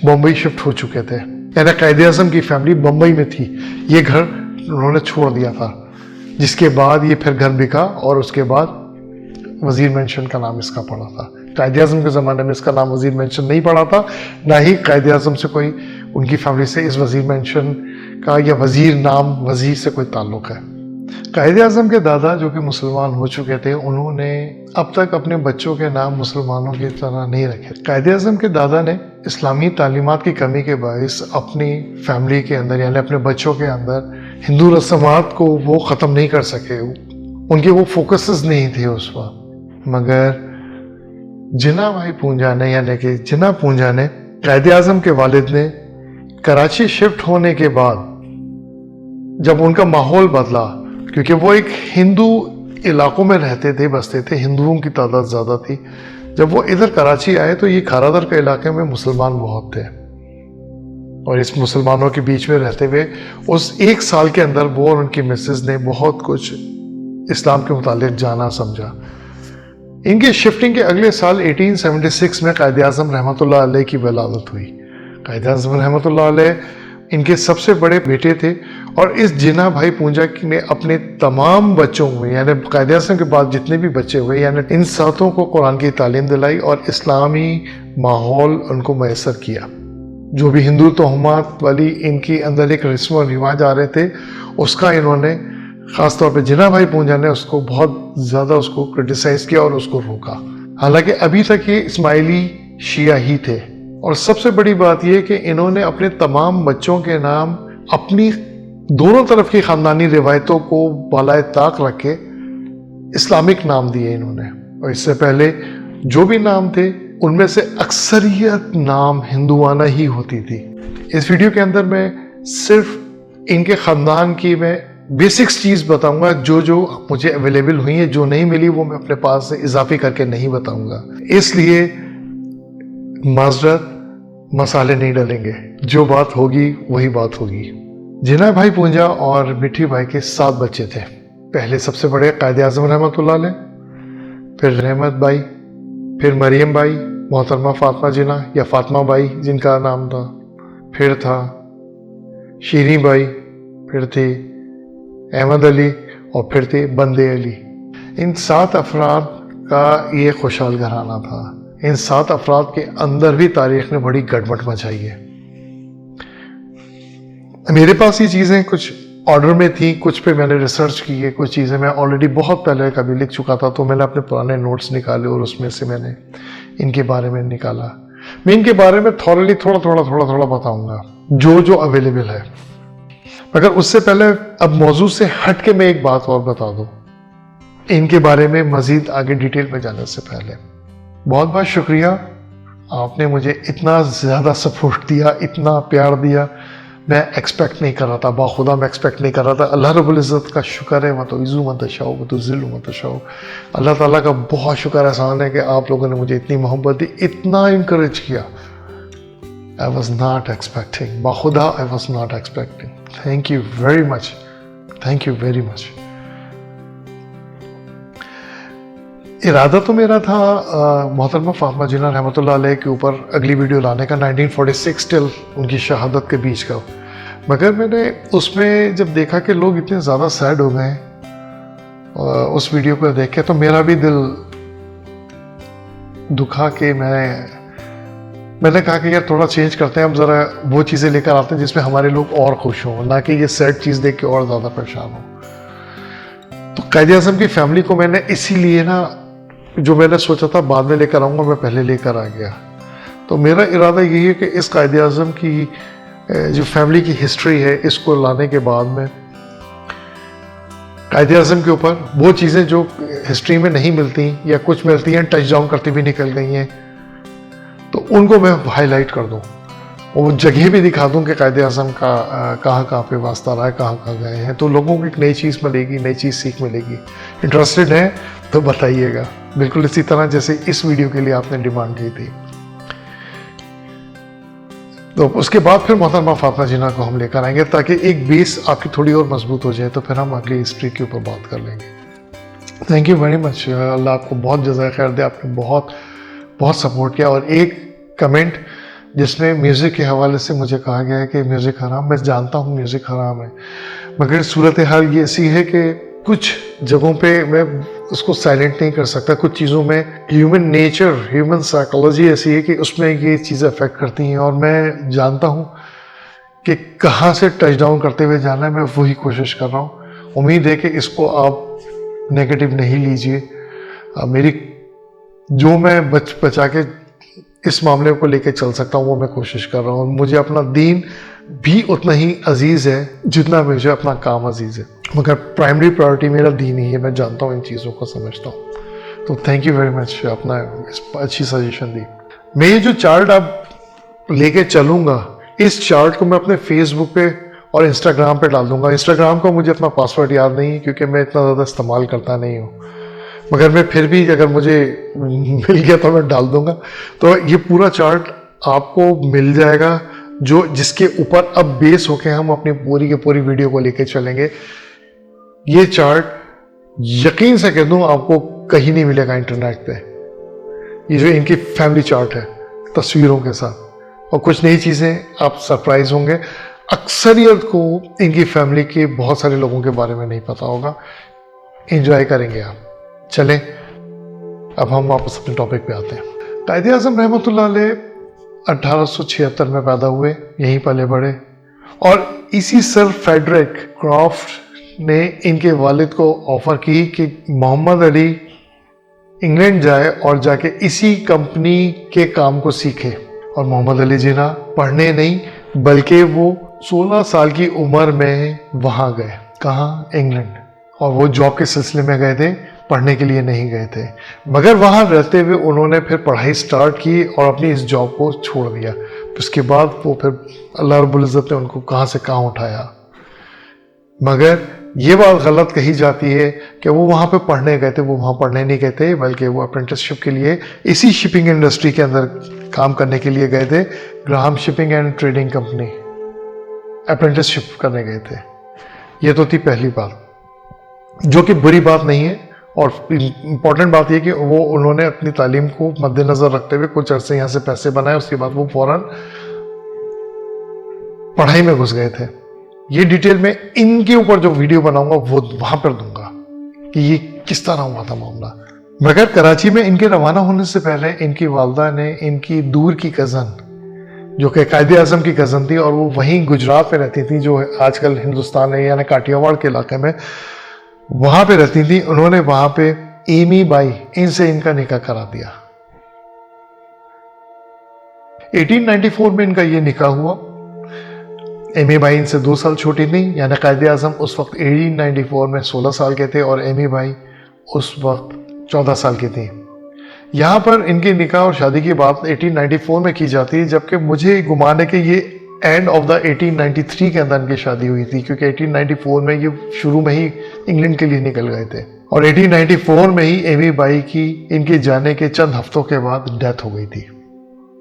बम्बई शिफ्ट हो चुके थे। यानी कायदे आज़म की फैमिली बम्बई में थी, ये घर उन्होंने छोड़ दिया था, जिसके बाद ये फिर घर बिका और उसके बाद वजीर मेंशन का नाम इसका पड़ा था। कायदे आज़म के ज़माने में इसका नाम वजीर मेंशन नहीं पड़ा था, ना ही कायदे आज़म से कोई उनकी फैमिली से इस वजीर मेंशन का या वजीर नाम वजीर से कोई ताल्लुक है। कायदे आज़म के दादा जो कि मुसलमान हो चुके थे, उन्होंने अब तक अपने बच्चों के नाम मुसलमानों की तरह नहीं रखे। कायदे आज़म के दादा ने इस्लामी तालीमात की कमी के बायस अपनी फैमिली के अंदर यानी अपने बच्चों के अंदर हिंदू रस्मात को वो ख़त्म नहीं कर सके, उनके वो फोकसेस नहीं थे उस वक्त। मगर जिना भाई पूंजा ने यानी कि जिना पूंजा ने कायदे आज़म के वालिद ने कराची शिफ्ट होने के बाद जब उनका माहौल बदला, क्योंकि वो एक हिंदू इलाकों में रहते थे, बसते थे, हिंदुओं की तादाद ज़्यादा थी। जब वो इधर कराची आए तो ये खारादर के इलाके में मुसलमान बहुत थे, और इस मुसलमानों के बीच में रहते हुए उस 1 साल के अंदर वो और उनकी मिसेस ने बहुत कुछ इस्लाम के मुतालिक जाना समझा। इनके शिफ्टिंग के अगले साल 1876 में कायदे आज़म रहमतुल्लाह अलैह की विलादत हुई। कायदे आज़म रहमतुल्लाह अलैह इनके सबसे बड़े बेटे थे, और इस जिना भाई पूंजा ने अपने तमाम बच्चों में यानी कायदे आज़म के बाद जितने भी बच्चे हुए यानी इन सातों को कुरान की तालीम दिलाई और इस्लामी माहौल उनको मैसर किया। जो भी हिंदू तोहमात वाली इनकी अंदर एक रस्म और रिवाज आ रहे थे, उसका इन्होंने ख़ास तौर पे जिना भाई पूंजा ने उसको बहुत ज़्यादा उसको क्रिटिसाइज़ किया और उसको रोका। हालांकि अभी तक ये इस्माइली शिया ही थे। और सबसे बड़ी बात यह कि इन्होंने अपने तमाम बच्चों के नाम अपनी दोनों तरफ की ख़ानदानी रिवायतों को बालाए ताक रख के इस्लामिक नाम दिए इन्होंने। और इससे पहले जो भी नाम थे उनमें से अक्सरियत नाम हिंदुआना ही होती थी। इस वीडियो के अंदर मैं सिर्फ इनके ख़ानदान की मैं बेसिक्स चीज़ बताऊंगा, जो मुझे अवेलेबल हुई है, जो नहीं मिली वो मैं अपने पास से इजाफी करके नहीं बताऊंगा। इसलिए माजरत, मसाले नहीं डालेंगे, जो बात होगी वही बात होगी। जिना भाई पूंजा और मिठी भाई के 7 बच्चे थे। पहले सबसे बड़े कायदे आज़म रहमतुल्लाह अलैह, फिर रहमत भाई, फिर मरियम भाई, मोहतरमा फातिमा जिना या फातिमा बाई जिनका नाम था, फिर था शीरी बाई, फिर थे अहमद अली और फिर थे बंदे अली। इन 7 अफराद का ये खुशहाल घराना था। इन 7 अफराद के अंदर भी तारीख ने बड़ी गड़बड़ मचाई है। मेरे पास ये चीज़ें कुछ ऑर्डर में थी, कुछ पे मैंने रिसर्च की है, कुछ चीज़ें मैं ऑलरेडी बहुत पहले कभी लिख चुका था, तो मैंने अपने पुराने नोट्स निकाले और उसमें से मैंने इनके बारे में निकाला। मैं इनके बारे में थॉरली थोड़ा थोड़ा बताऊंगा जो जो अवेलेबल है। मगर उससे पहले अब मौजू से हट के मैं एक बात और बता दूं इनके बारे में मजीद आगे डिटेल में जाने से पहले। बहुत बहुत शुक्रिया, आपने मुझे इतना ज़्यादा सपोर्ट दिया, इतना प्यार दिया, मैं एक्सपेक्ट नहीं कर रहा था, बाखुदा मैं एक्सपेक्ट नहीं कर रहा था। अल्लाह रब्बुल इज़्ज़त का शुक्र है, मत इज़्ज़ु मत तशाओ मत ज़िल्लु मत तशाओ। अल्लाह ताला का बहुत शुक्र एहसान है कि आप लोगों ने मुझे इतनी मोहब्बत दी, इतना इनकरेज किया। आई वॉज नॉट एक्सपेक्टिंग, बाखुदा I was not expecting. Thank you very much, thank you very much. इरादा तो मेरा था मोहतरमा फातिमा जिन्ना रहमतुल्लाह अलैह के ऊपर अगली वीडियो लाने का, 1946 टिल उनकी शहादत के बीच का। मगर मैंने उसमें जब देखा कि लोग इतने ज़्यादा सैड हो गए उस वीडियो को देख के, तो मेरा भी दिल दुखा के मैंने कहा कि यार थोड़ा चेंज करते हैं, अब ज़रा वो चीज़ें लेकर आते हैं जिसमें हमारे लोग और खुश हों, ना कि ये सैड चीज़ देख के और ज़्यादा परेशान हो। तो कायदे आज़म की फैमिली को मैंने इसीलिए ना, जो मैंने सोचा था बाद में लेकर आऊँगा, मैं पहले लेकर आ गया। तो मेरा इरादा यही है कि इस कायदे आज़म की जो फैमिली की हिस्ट्री है, इसको लाने के बाद में कायदे आज़म के ऊपर वो चीज़ें जो हिस्ट्री में नहीं मिलती या कुछ मिलती हैं टच डाउन करती भी निकल गई हैं, तो उनको मैं हाईलाइट कर दूं, वो जगह भी दिखा दूं कि कायदे आज़म का कहाँ पे वास्ता रहा है, कहाँ गए हैं, तो लोगों को एक नई चीज़ मिलेगी, नई चीज़ सीख मिलेगी। इंटरेस्टेड हैं तो बताइएगा, बिल्कुल इसी तरह जैसे इस वीडियो के लिए आपने डिमांड की थी। तो उसके बाद फिर मोहतरमा फातिमा जिन्ना को हम लेकर आएंगे, ताकि एक बेस आपकी थोड़ी और मजबूत हो जाए, तो फिर हम अगली हिस्ट्री के ऊपर बात कर लेंगे। थैंक यू वेरी मच, अल्लाह आपको बहुत जज़ाए खैर दे, आपने बहुत बहुत सपोर्ट किया। और एक कमेंट जिसमें म्यूज़िक के हवाले से मुझे कहा गया है कि म्यूज़िक हराम, मैं जानता हूँ म्यूज़िक हराम है, मगर सूरत हाल ये ऐसी है कि कुछ जगहों पे मैं उसको साइलेंट नहीं कर सकता। कुछ चीज़ों में ह्यूमन नेचर, ह्यूमन साइकोलॉजी ऐसी है कि उसमें ये चीज़ें अफेक्ट करती हैं, और मैं जानता हूँ कि कहाँ से टच डाउन करते हुए जाना है, मैं वही कोशिश कर रहा हूँ। उम्मीद है कि इसको आप नेगेटिव नहीं लीजिए। मेरी जो मैं बचा के इस मामले को लेके चल सकता हूँ वो मैं कोशिश कर रहा हूँ। मुझे अपना दीन भी उतना ही अजीज़ है जितना मुझे अपना काम अजीज़ है, मगर प्राइमरी प्रायोरिटी मेरा दीन ही है। मैं जानता हूँ, इन चीज़ों को समझता हूँ। तो थैंक यू वेरी मच, अपना अच्छी सजेशन दी। मैं ये जो चार्ट अब लेके चलूँगा, इस चार्ट को मैं अपने फेसबुक पे और इंस्टाग्राम पे डाल दूँगा। इंस्टाग्राम का मुझे अपना पासवर्ड याद नहीं है क्योंकि मैं इतना ज़्यादा इस्तेमाल करता नहीं हूँ, मगर मैं फिर भी अगर मुझे मिल गया तो मैं डाल दूँगा। तो ये पूरा चार्ट आपको मिल जाएगा, जो जिसके ऊपर अब बेस होके हम अपनी पूरी की पूरी वीडियो को लेके चलेंगे। ये चार्ट यकीन से कह दूं आपको कहीं नहीं मिलेगा इंटरनेट पे। ये जो इनकी फैमिली चार्ट है तस्वीरों के साथ, और कुछ नई चीज़ें, आप सरप्राइज होंगे। अक्सरियत को इनकी फैमिली के बहुत सारे लोगों के बारे में नहीं पता होगा, एंजॉय करेंगे आप। चलें अब हम वापस अपने टॉपिक पे आते हैं। कायदे आज़म रहमतुल्लाह अलैह 1876 में पैदा हुए, यहीं पले बढ़े, और इसी सर फ्रेडरिक क्रॉफ्ट ने इनके वालिद को ऑफर की कि मोहम्मद अली इंग्लैंड जाए और जाके इसी कंपनी के काम को सीखे। और मोहम्मद अली जिन्ना पढ़ने नहीं बल्कि वो 16 साल की उम्र में वहाँ गए। कहाँ? इंग्लैंड। और वो जॉब के सिलसिले में गए थे, पढ़ने के लिए नहीं गए थे। मगर वहाँ रहते हुए उन्होंने फिर पढ़ाई स्टार्ट की और अपनी इस जॉब को छोड़ दिया। उसके बाद वो फिर अल्लाह रब्बुल इज़्ज़त ने उनको कहाँ से कहाँ उठाया। मगर ये बात गलत कही जाती है कि वो वहाँ पे पढ़ने गए थे। वो वहाँ पढ़ने नहीं गए थे, बल्कि वो अप्रेंटिसशिप के लिए इसी शिपिंग इंडस्ट्री के अंदर काम करने के लिए गए थे। Graham shipping and trading company apprenticeship करने गए थे। ये तो थी पहली बात, जो कि बुरी बात नहीं है। और इम्पॉर्टेंट बात यह कि वो उन्होंने अपनी तालीम को मद्देनज़र रखते हुए कुछ अरसे यहाँ से पैसे बनाए, उसके बाद वो फौरन पढ़ाई में घुस गए थे। ये डिटेल में इनके ऊपर जो वीडियो बनाऊंगा वो वहां पर दूंगा कि ये किस तरह हुआ था मामला। मगर कराची में इनके रवाना होने से पहले इनकी वालदा ने इनकी दूर की कज़न जो कि कायदे आजम की कज़न थी और वो वहीं गुजरात में रहती थी, जो आजकल हिंदुस्तान है यानी काठियावाड़ के इलाके में, वहाँ पे रहती थी। उन्होंने वहाँ पे एमी बाई, इनसे इनका निकाह करा दिया। 1894 में इनका ये निकाह हुआ। एमी बाई इनसे 2 साल छोटी थी, यानी कायदे आजम उस वक्त 1894 में 16 साल के थे और एमी बाई उस वक्त 14 साल की थी। यहाँ पर इनके निकाह और शादी की बात 1894 में की जाती है, जबकि मुझे गुमान है कि ये एंड ऑफ द 1893 के अंदर इनकी शादी हुई थी, क्योंकि 1894 में ये शुरू में ही इंग्लैंड के लिए निकल गए थे और 1894 में ही एमी बाई की इनके जाने के चंद हफ्तों के बाद डेथ हो गई थी।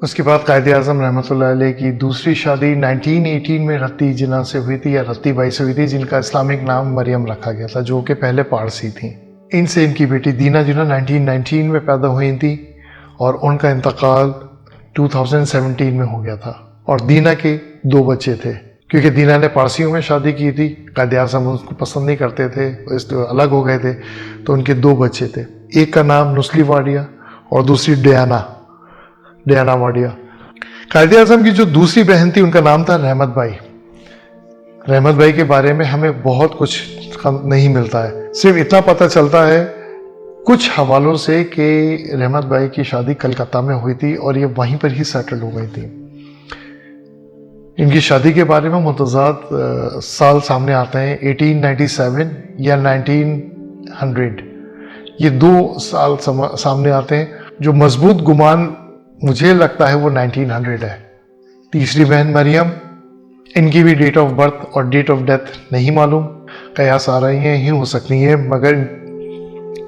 उसके बाद कायदे आजम रहमतुल्लाह अलैह की दूसरी शादी 1918 में रत्ती जिना से हुई थी, या रत्ती बाई से हुई थी, जिनका इस्लामिक नाम मरियम रखा गया था, जो कि पहले पारसी थी। इनसे इनकी बेटी दीना जिना 1919 में पैदा हुई थी और उनका इंतकाल 2017 में हो गया था। और दीना के 2 बच्चे थे, क्योंकि दीना ने पारसियों में शादी की थी, कायदे आजम उसको पसंद नहीं करते थे, इसलिए अलग हो गए थे, तो उनके 2 बच्चे थे। एक का नाम नुस्ली वाडिया और दूसरी डियाना वाडिया। कायदे आजम की जो दूसरी बहन थी उनका नाम था रहमत बाई। रहमत बाई के बारे में हमें बहुत कुछ नहीं मिलता है, सिर्फ इतना पता चलता है कुछ हवालों से कि रहमत बाई की शादी कलकत्ता में हुई थी और ये वहीं पर ही सेटल हो गई थी। इनकी शादी के बारे में मुतज़ाद साल सामने आते हैं, 1897 या 1900, ये 2 साल सामने आते हैं। जो मजबूत गुमान मुझे लगता है वो 1900 है। तीसरी बहन मरियम, इनकी भी डेट ऑफ बर्थ और डेट ऑफ डेथ नहीं मालूम, कयास आ रही हैं, ही हो सकती हैं, मगर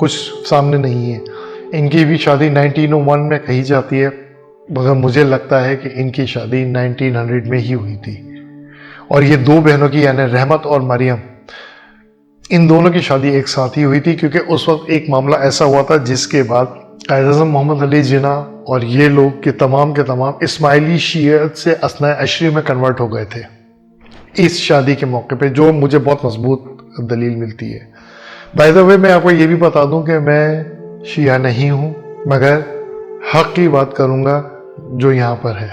कुछ सामने नहीं है। इनकी भी शादी 1901 में कही जाती है, मगर मुझे लगता है कि इनकी शादी 1900 में ही हुई थी। और ये 2 बहनों की यानी रहमत और मरियम, इन दोनों की शादी एक साथ ही हुई थी, क्योंकि उस वक्त एक मामला ऐसा हुआ था जिसके बाद कायदे आज़म मोहम्मद अली जिन्ना और ये लोग के तमाम इस्माइली शियत से असना अशरी में कन्वर्ट हो गए थे इस शादी के मौके पे, जो मुझे बहुत मजबूत दलील मिलती है। बाय द वे मैं आपको ये भी बता दूं कि मैं शिया नहीं हूं, मगर हक की बात करूंगा जो यहाँ पर है।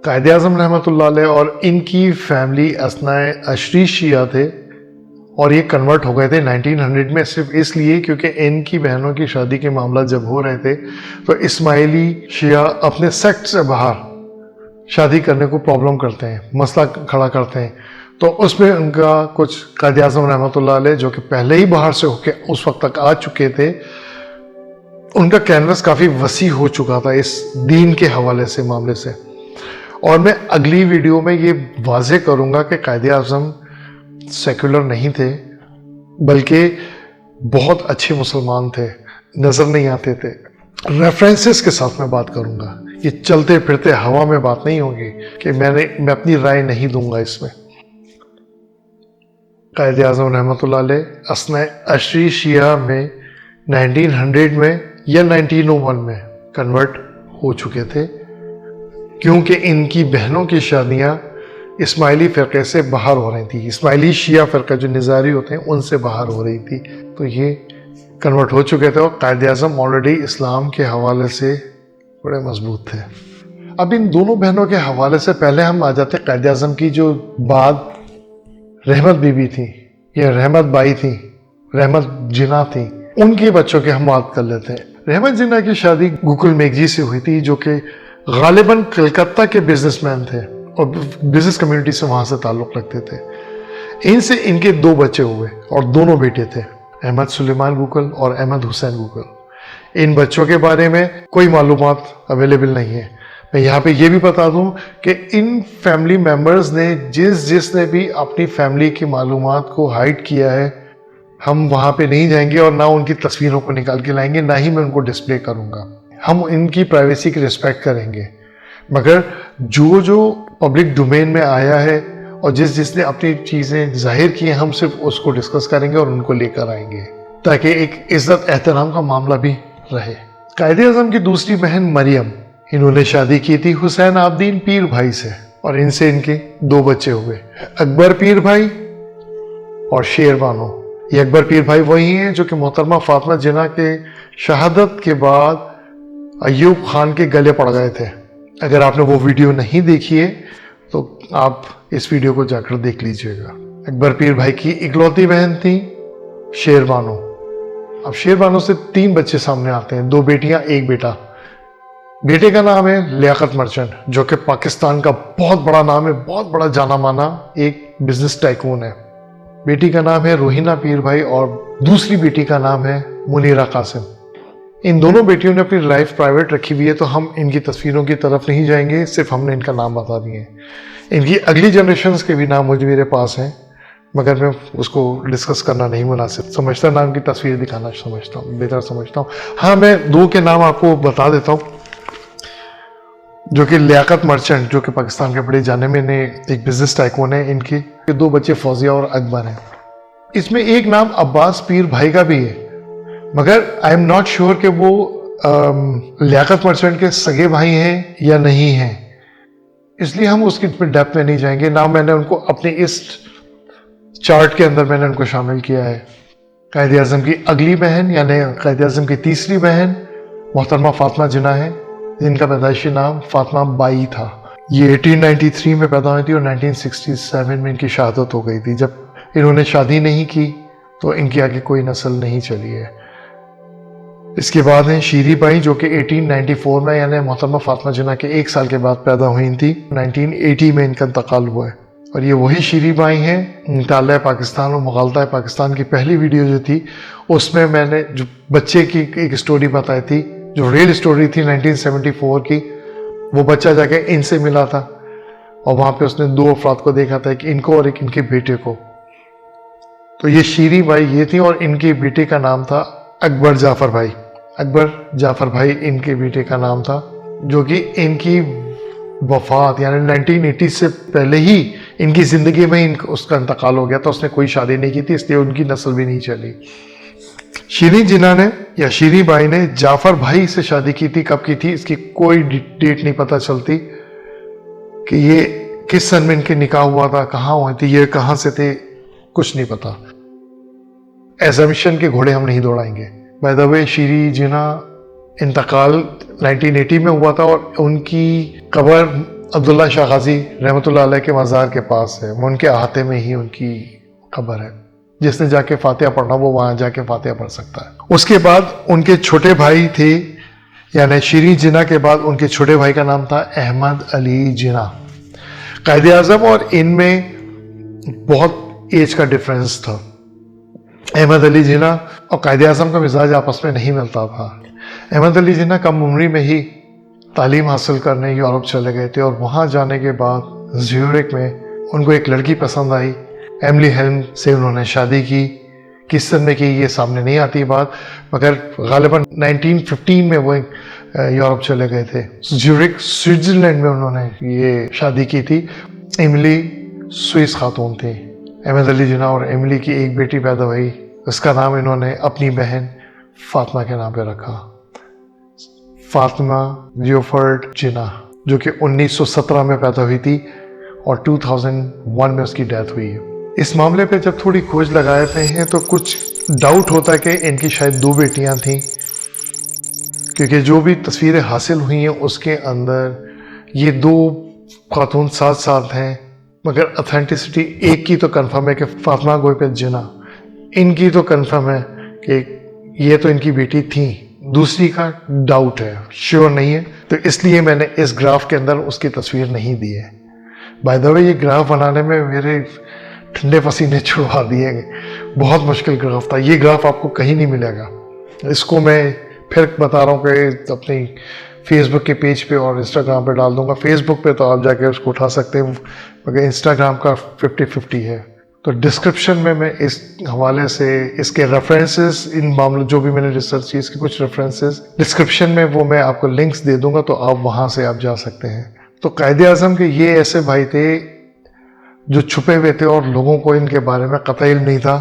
कायदे आज़म रहमतुल्लाह अलैह और इनकी फैमिली असना अशरी शिया थे और ये कन्वर्ट हो गए थे 1900 में, सिर्फ इसलिए क्योंकि इनकी बहनों की शादी के मामला जब हो रहे थे तो इस्माइली शिया अपने सेक्ट से बाहर शादी करने को प्रॉब्लम करते हैं, मसला खड़ा करते हैं। तो उसमें उनका कुछ कायदे आज़म रहमतुल्लाह अलैह, जो कि पहले ही बाहर से होके उस वक्त तक आ चुके थे, उनका कैनवस काफ़ी वसी हो चुका था इस दीन के हवाले से मामले से। और मैं अगली वीडियो में ये वाज़ेह करूँगा कि कायदे आज़म सेकुलर नहीं थे, बल्कि बहुत अच्छे मुसलमान थे, नज़र नहीं आते थे। रेफरेंसेस के साथ मैं बात करूंगा, ये चलते फिरते हवा में बात नहीं होगी कि मैं अपनी राय नहीं दूंगा इसमें। कायदे आज़म रहमतुल्लाह अलैह असना अशरी शिया में 1900 में या 1901 में कन्वर्ट हो चुके थे, क्योंकि इनकी बहनों की शादियां इस्माइली फ़िरक़े से बाहर हो रही थी, इस्माइली शिया फ़िरक़ा जो निज़ारी होते हैं उनसे बाहर हो रही थी, तो ये कन्वर्ट हो चुके थे। और कायदे आज़म ऑलरेडी इस्लाम के हवाले से बड़े मजबूत थे। अब इन दोनों बहनों के हवाले से पहले हम आ जाते हैं कायदे आज़म की जो बाद रहमत बीबी थी या रहमत बाई थी, रहमत जिना थी, उनके बच्चों की हम बात कर लेते हैं। रहमत जिना की शादी गुकुल मेघजी से हुई थी, जो कि गालिबन कलकत्ता के बिजनेसमैन थे और बिजनेस कम्युनिटी से वहाँ से ताल्लुक़ रखते थे। इनसे इनके 2 बच्चे हुए और दोनों बेटे थे, अहमद सुलेमान गुकल और अहमद हुसैन गुकल। इन बच्चों के बारे में कोई मालूमात अवेलेबल नहीं है। मैं यहाँ पे ये भी बता दूँ कि इन फैमिली मेम्बर्स ने जिसने भी अपनी फैमिली की मालूमात को हाइड किया है, हम वहाँ पे नहीं जाएंगे और ना उनकी तस्वीरों को निकाल के लाएंगे, ना ही मैं उनको डिस्प्ले करूँगा। हम इनकी प्राइवेसी की रिस्पेक्ट करेंगे, मगर जो पब्लिक डोमेन में आया है और जिसने अपनी चीज़ें जाहिर की हैं, हम सिर्फ उसको डिस्कस करेंगे और उनको लेकर आएंगे, ताकि एक इज्जत एहतराम का मामला भी रहे। कायदे आज़म की दूसरी बहन मरियम, इन्होंने शादी की थी हुसैन आबदीन पीर भाई से और इनसे इनके 2 बच्चे हुए, अकबर पीर भाई और शेर बानो। ये अकबर पीर भाई वही हैं जो कि मोहतरमा फातिमा जिन्ना के शहादत के बाद अयूब खान के गले पड़ गए थे। अगर आपने वो वीडियो नहीं देखी है तो आप इस वीडियो को जाकर देख लीजिएगा। अकबर पीर भाई की इकलौती बहन थी शेरबानो। अब शेरबानो से 3 बच्चे सामने आते हैं, 2 बेटियां 1 बेटा। बेटे का नाम है लियाकत मर्चेंट, जो कि पाकिस्तान का बहुत बड़ा नाम है, बहुत बड़ा जाना माना एक बिजनेस टाइकून है। बेटी का नाम है रोहिना पीर भाई और दूसरी बेटी का नाम है मुनीरा कासिम। इन दोनों बेटियों ने अपनी लाइफ प्राइवेट रखी हुई है, तो हम इनकी तस्वीरों की तरफ नहीं जाएंगे, सिर्फ हमने इनका नाम बता दिए। इनकी अगली जनरेशन के भी नाम मुझे मेरे पास हैं, मगर मैं उसको डिस्कस करना नहीं मुनासिब समझता, नाम की तस्वीर दिखाना समझता हूँ बेहतर समझता हूँ। हाँ, मैं 2 के नाम आपको बता देता हूँ, जो कि लियाकत मर्चेंट, जो कि पाकिस्तान के बड़े जाने माने एक बिजनेस टाइकून है। इनके 2 बच्चे फौजिया और अकबर हैं। इसमें एक नाम अब्बास पीर भाई का भी है, मगर आई एम नॉट श्योर कि वो लियाकत मर्चेंट के सगे भाई हैं या नहीं हैं, इसलिए हम उसकी डेप्थ में नहीं जाएंगे। नाम मैंने उनको अपने इस चार्ट के अंदर मैंने उनको शामिल किया है। कायद आज़म की अगली बहन यानी कायद आज़म की तीसरी बहन मोहतरमा फातिमा जिन्ना है, जिनका पैदाइशी नाम फातिमा बाई था। ये 1893 में पैदा हुई थी और 1967 में इनकी शहादत हो गई थी। जब इन्होंने शादी नहीं की तो इनकी आगे कोई नस्ल नहीं चली है। इसके बाद हैं शीरी बाई, जो कि 1894 में यानी मोहतरमा फातिमा जिन्ना के 1 साल के बाद पैदा हुई थी। 1980 में इनका इंतकाल हुआ है और ये वही शीरी बाई हैं। ताला पाकिस्तान और मुगालता पाकिस्तान की पहली वीडियो जो थी, उसमें मैंने जो बच्चे की एक स्टोरी बताई थी, जो रियल स्टोरी थी 1974 की। वो बच्चा जाके इनसे मिला था और वहाँ पे उसने 2 अफराद को देखा था, एक इनको और एक इनके बेटे को। तो ये शीरी बाई ये थी और इनके बेटे का नाम था अकबर जाफर भाई। अकबर जाफर भाई इनके बेटे का नाम था, जो कि इनकी वफात यानी 1980 से पहले ही इनकी ज़िंदगी में उसका इंतकाल हो गया था। उसने कोई शादी नहीं की थी, इसलिए उनकी नस्ल भी नहीं चली। शीरी जिन्ना ने या शीरी बाई ने जाफर भाई से शादी की थी। कब की थी इसकी कोई डेट नहीं पता चलती कि ये किस सन में इनके निकाह हुआ था, कहाँ हुए थे, ये कहाँ से थे, कुछ नहीं पता। एजम्पशन के घोड़े हम नहीं दौड़ाएंगे। बाय द वे शीरी जिन्ना इंतकाल 1980 में हुआ था और उनकी कब्र अब्दुल्ला शाह गाजी रहमतुल्लाह अलैह के मज़ार के पास है। वो उनके अहाते में ही उनकी कब्र है। जिसने जाके फातिहा पढ़ना वो वहाँ जाके फातिहा पढ़ सकता है। उसके बाद उनके छोटे भाई थे, यानी शीरी जिन्ना के बाद उनके छोटे भाई का नाम था अहमद अली जिन्ना। कायद आज़म और इनमें बहुत एज का डिफरेंस था। अहमद अली जिन्ना और कायद आज़म का मिजाज आपस में नहीं मिलता था। अहमद अली जिन्ना कम उम्री में ही तालीम हासिल करने यूरोप चले गए थे और वहाँ जाने के बाद ज्यूरिख में उनको एक लड़की पसंद आई। एमिली हेल्म से उन्होंने शादी की। किस सन में की ये सामने नहीं आती बात, मगर गालिबन 1915 में वो यूरोप चले गए थे। ज्यूरिख स्विट्जरलैंड में उन्होंने ये शादी की थी। एमिली स्विस खातून थी। अहमद अली जिन्ना और एमिली की एक बेटी पैदा हुई, उसका नाम इन्होंने अपनी बहन फातिमा के नाम पे रखा, फातिमा लियोफर्ड जिन्ना, जो कि 1917 में पैदा हुई थी और 2001 में उसकी डेथ हुई है। इस मामले पे जब थोड़ी खोज लगाते हैं तो कुछ डाउट होता है कि इनकी शायद 2 बेटियां थीं, क्योंकि जो भी तस्वीरें हासिल हुई हैं उसके अंदर ये 2 खातून साथ साथ हैं, मगर ऑथेंटिसिटी एक की तो कंफर्म है कि फातिमा गोइपत जिन्ना, इनकी तो कंफर्म है कि ये तो इनकी बेटी थी, दूसरी का डाउट है, श्योर नहीं है। तो इसलिए मैंने इस ग्राफ के अंदर उसकी तस्वीर नहीं दी है। बाय द वे ये ग्राफ बनाने में मेरे ठंडे पसीने छुड़वा दिए गए, बहुत मुश्किल ग्राफ था। ये ग्राफ आपको कहीं नहीं मिलेगा। इसको मैं फिर बता रहा हूँ कि अपनी फेसबुक के पेज पे और इंस्टाग्राम पे डाल दूंगा। फेसबुक पे तो आप जाके उसको उठा सकते हैं, मगर इंस्टाग्राम का 50-50 है। तो डिस्क्रिप्शन में मैं इस हवाले से इसके रेफरेंसेस, इन मामलों जो भी मैंने रिसर्च की इसके कुछ रेफरेंसेस डिस्क्रिप्शन में वो मैं आपको लिंक्स दे दूंगा, तो आप वहाँ से आप जा सकते हैं। तो कायद आज़म के ये ऐसे भाई थे जो छुपे हुए थे और लोगों को इनके बारे में कतई इल्म नहीं था।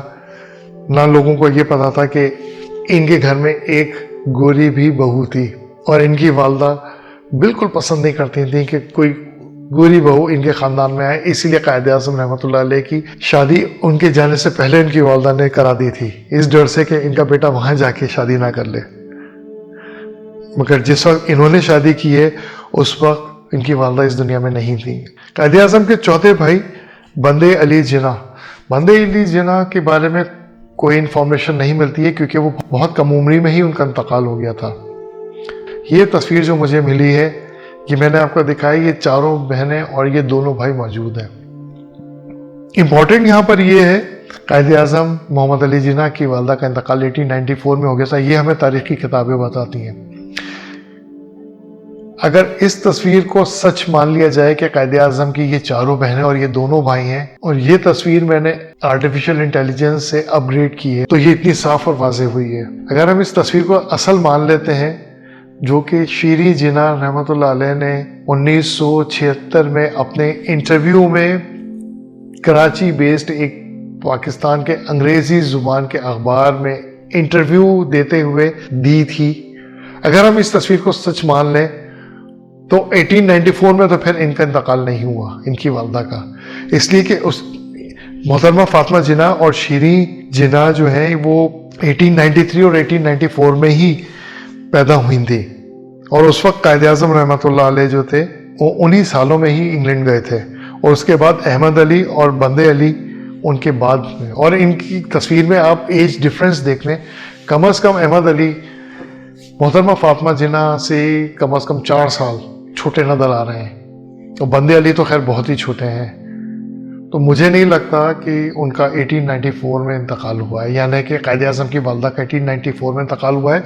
ना लोगों को ये पता था कि इनके घर में एक गोरी भी बहू थी और इनकी वालदा बिल्कुल पसंद नहीं करती थी कि कोई गोरी बहू इनके ख़ानदान में आए। इसीलिए कायद आज़म रहमतुल्लाह अलैह की शादी उनके जाने से पहले इनकी वालदा ने करा दी थी, इस डर से कि इनका बेटा वहाँ जाके शादी ना कर ले। मगर जिस वक्त इन्होंने शादी की है उस वक्त इनकी वालदा इस दुनिया में नहीं थी। कायद आज़म के चौथे भाई बंदे अली जिन्ना। बंदे अली जिन्ना के बारे में कोई इन्फॉर्मेशन नहीं मिलती है क्योंकि वो बहुत कम उम्री में ही उनका इंतकाल हो गया था। ये तस्वीर जो मुझे मिली है, ये मैंने आपको दिखाई, ये चारों बहनें और ये दोनों भाई मौजूद हैं। इम्पोर्टेंट यहाँ पर ये है, कायद आज़म मोहम्मद अली जिन्ना की वालदा का इंतकाल 1894 में हो गया था। ये हमें तारीख की किताबें बताती हैं। अगर इस तस्वीर को सच मान लिया जाए कि कायद आज़म की ये चारों बहनें और ये दोनों भाई हैं, और ये तस्वीर मैंने आर्टिफिशियल इंटेलिजेंस से अपग्रेड की है, तो ये इतनी साफ और वाज़ेह हुई है। अगर हम इस तस्वीर को असल मान लेते हैं, जो कि शीरी जिन्ना रहमतुल्लाह अलैह ने 1976 में अपने इंटरव्यू में कराची बेस्ड एक पाकिस्तान के अंग्रेजी जुबान के अखबार में इंटरव्यू देते हुए दी थी, अगर हम इस तस्वीर को सच मान लें तो 1894 में तो फिर इनका इंतकाल नहीं हुआ, इनकी वालदा का, इसलिए कि उस मोहतरमा फातिमा जिन्ना और शीरी जिन्ना जो है वो 1893 और 1894 में ही पैदा हुई थी। और उस वक्त कायद आज़म रहमतुल्लाह अलैह जो थे वो उन्हीं सालों में ही इंग्लैंड गए थे, और उसके बाद अहमद अली और बंदे अली उनके बाद में। और इनकी तस्वीर में आप एज डिफरेंस देख लें, कम से कम अहमद अली मोहतरमा फातिमा जिन्ना से कम 4 साल छोटे नजर आ रहे हैं, तो बंदे अली तो खैर बहुत ही छोटे हैं। तो मुझे नहीं लगता कि उनका 1894 में इंतकाल हुआ है, यानी कि कायद आज़म की वालदा का 1894 में इंतकाल हुआ है।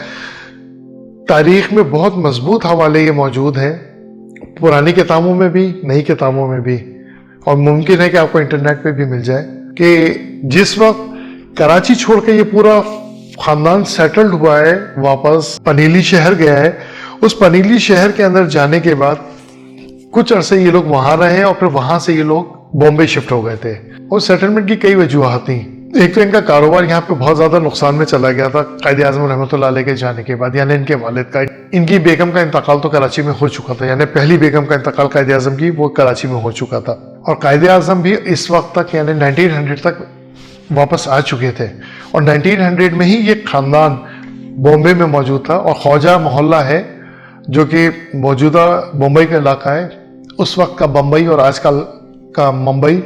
तारीख में बहुत मजबूत हवाले ये मौजूद हैं, पुरानी किताबों में भी, नई किताबों में भी, और मुमकिन है कि आपको इंटरनेट पे भी मिल जाए कि जिस वक्त कराची छोड़ के ये पूरा खानदान सेटल्ड हुआ है, वापस पनीली शहर गया है, उस पनीली शहर के अंदर जाने के बाद कुछ अरसे ये लोग वहां रहे और फिर वहां से ये लोग बॉम्बे शिफ्ट हो गए थे। और सेटलमेंट की कई वजूहत थी। एक तो इनका कारोबार यहाँ पे बहुत ज्यादा नुकसान में चला गया था कायद आज़म रहमतुल्लाह अलैह के जाने के बाद, यानी इनके वालिद का। इनकी बेगम का इंतकाल तो कराची में हो चुका था, यानी पहली बेगम का इंतकाल कायद आज़म की वो कराची में हो चुका था। और कायद आज़म भी इस वक्त तक यानी 1900 तक वापस आ चुके थे, और 1900 में ही ये खानदान बॉम्बे में मौजूद था। और ख्वाजा मोहल्ला है जो कि मौजूदा मुंबई का इलाका है, उस वक्त का बम्बई और आजकल का मुंबई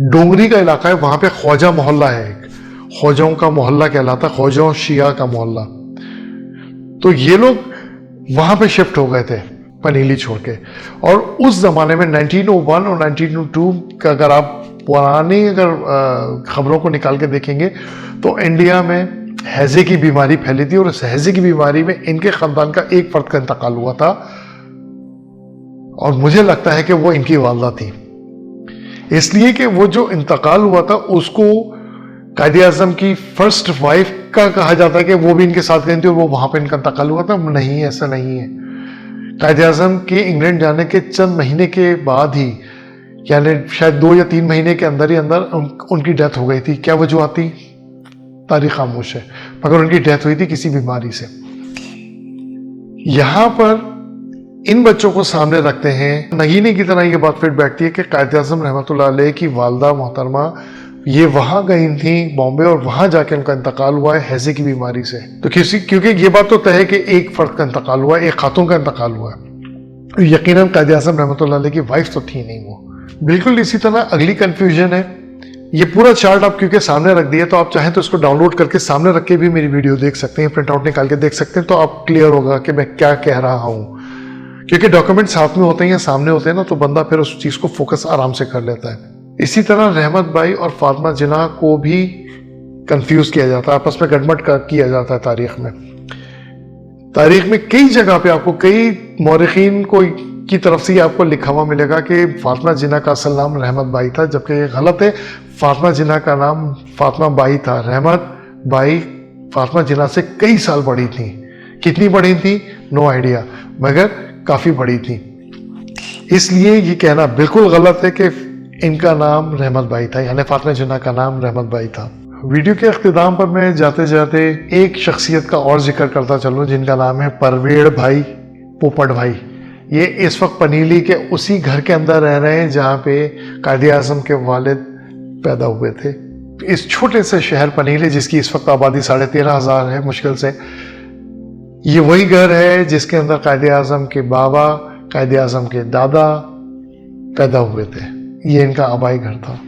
डोंगरी का इलाका है, वहां पे ख्वाजा मोहल्ला है, एक ख्वाजाओं का मोहल्ला कहलाता, ख्वाजा शिया का मोहल्ला। तो ये लोग वहां पे शिफ्ट हो गए थे पनीली छोड़ के। और उस जमाने में 1901 और 1902 का अगर आप पुरानी खबरों को निकाल के देखेंगे तो इंडिया में हैजे की बीमारी फैली थी, और इस हैजे की बीमारी में इनके खानदान का एक फर्द का इंतकाल हुआ था, और मुझे लगता है कि वो इनकी वालदा थी, इसलिए कि वो जो इंतकाल हुआ था उसको कायद आज़म की फर्स्ट वाइफ का कहा जाता है कि वो भी इनके साथ गई थी और वो वहां पे इनका इंतकाल हुआ था। नहीं, ऐसा नहीं है। कायद आज़म के इंग्लैंड जाने के चंद महीने के बाद ही, यानी शायद 2 या 3 महीने के अंदर ही अंदर उनकी डेथ हो गई थी। क्या वजूहत थी, तारीख खामोश है, मगर उनकी डेथ हुई थी किसी बीमारी से। यहां पर इन बच्चों को सामने रखते हैं, नगीने की तरह ये बात फिर बैठती है कि कायद आज़म रहमतुल्लाह अलैह की वालदा मोहतरमा ये वहां गई थी बॉम्बे, और वहां जाके उनका इंतकाल हुआ है हैजे की बीमारी से। तो क्योंकि ये बात तो तय है कि एक फर्द का इंतकाल हुआ है, एक खातून का इंतकाल हुआ है, यकीनन कायद आज़म रहमतुल्लाह अलैह की वाइफ तो थी नहीं वो। बिल्कुल इसी तरह अगली कंफ्यूजन है, ये पूरा चार्ट आप क्योंकि सामने रख दिया, तो आप चाहें तो इसको डाउनलोड करके सामने रख के भी मेरी वीडियो देख सकते हैं, प्रिंट आउट निकाल के देख सकते हैं, तो आप क्लियर होगा कि मैं क्या कह रहा हूँ। क्योंकि डॉक्यूमेंट साथ में होते हैं या सामने होते हैं ना, तो बंदा फिर उस चीज को फोकस आराम से कर लेता है। इसी तरह रहमत भाई और फातिमा जिन्ना को भी कंफ्यूज किया जाता है, आपस में गड़बड़ किया जाता है तारीख में। तारीख में कई जगह पे आपको कई मौरिखीन को की तरफ से आपको लिखा हुआ मिलेगा कि फातिमा जिन्ना का असल नाम रहमत बाई था, जबकि ये गलत है। फातिमा जिन्ना का नाम फातिमा बाई था। रहमत बाई फातिमा जिन्ना से कई साल बड़ी थी। कितनी बड़ी थी नो आइडिया, मगर काफी बड़ी थी। इसलिए ये कहना बिल्कुल गलत है कि इनका नाम रहमत बाई था, यानी फातिमा जिन्ना का नाम रहमत बाई था। वीडियो के अख्तिताम पर मैं जाते जाते एक शख्सियत का और जिक्र करता चलूं, जिनका नाम है परवेड़ भाई पोपट भाई। ये इस वक्त पनीली के उसी घर के अंदर रह रहे हैं जहाँ पे कायद आज़म के वालिद पैदा हुए थे। इस छोटे से शहर पनीली, जिसकी इस वक्त आबादी 13,500 है मुश्किल से, ये वही घर है जिसके अंदर कायद आज़म के बाबा कायद आज़म के दादा पैदा हुए थे। ये इनका आबाई घर था।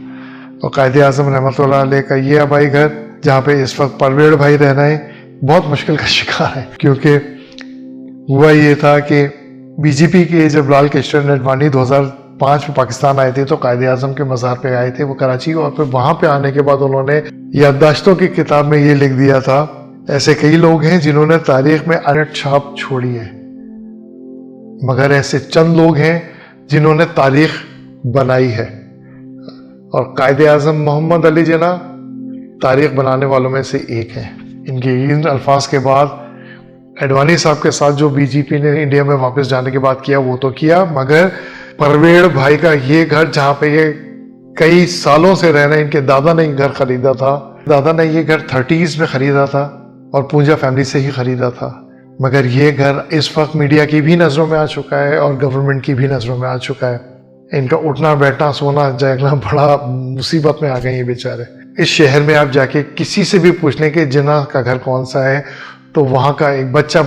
और कायद आज़म रहमतुल्लाह अलैह का ये आबाई घर, जहाँ पे इस वक्त परवेड़ भाई रह रहे हैं, बहुत मुश्किल का शिकार है। क्योंकि हुआ ये था कि बीजेपी के जब लाल कृष्ण अडवाणी 2005 में पाकिस्तान आए थे तो कायद आज़म के मज़ार पे आए थे वो कराची, और फिर वहाँ पे आने के बाद उन्होंने याददाश्तों की किताब में ये लिख दिया था, ऐसे कई लोग हैं जिन्होंने तारीख में अनट छाप छोड़ी है, मगर ऐसे चंद लोग हैं जिन्होंने तारीख बनाई है। और कायद आज़म मोहम्मद अली जिन्ना तारीख बनाने वालों में से एक है। इनके इन अल्फाज के बाद अडवाणी साहब के साथ जो बीजेपी ने इंडिया में वापस जाने के बाद किया वो तो किया, मगर परवेड़ भाई का ये घर जहाँ पे ये कई सालों से रह रहे हैं, इनके दादा ने घर खरीदा था। दादा ने ये घर 30s में खरीदा था और पूंजा फैमिली से ही खरीदा था, मगर ये घर इस वक्त मीडिया की भी नज़रों में आ चुका है और गवर्नमेंट की भी नज़रों में आ चुका है। इनका उठना बैठना सोना जागना बड़ा मुसीबत में आ गए ये बेचारे। इस शहर में आप जाके किसी से भी पूछ लें कि जिन्ना का घर कौन सा है, तो वहाँ का एक बच्चा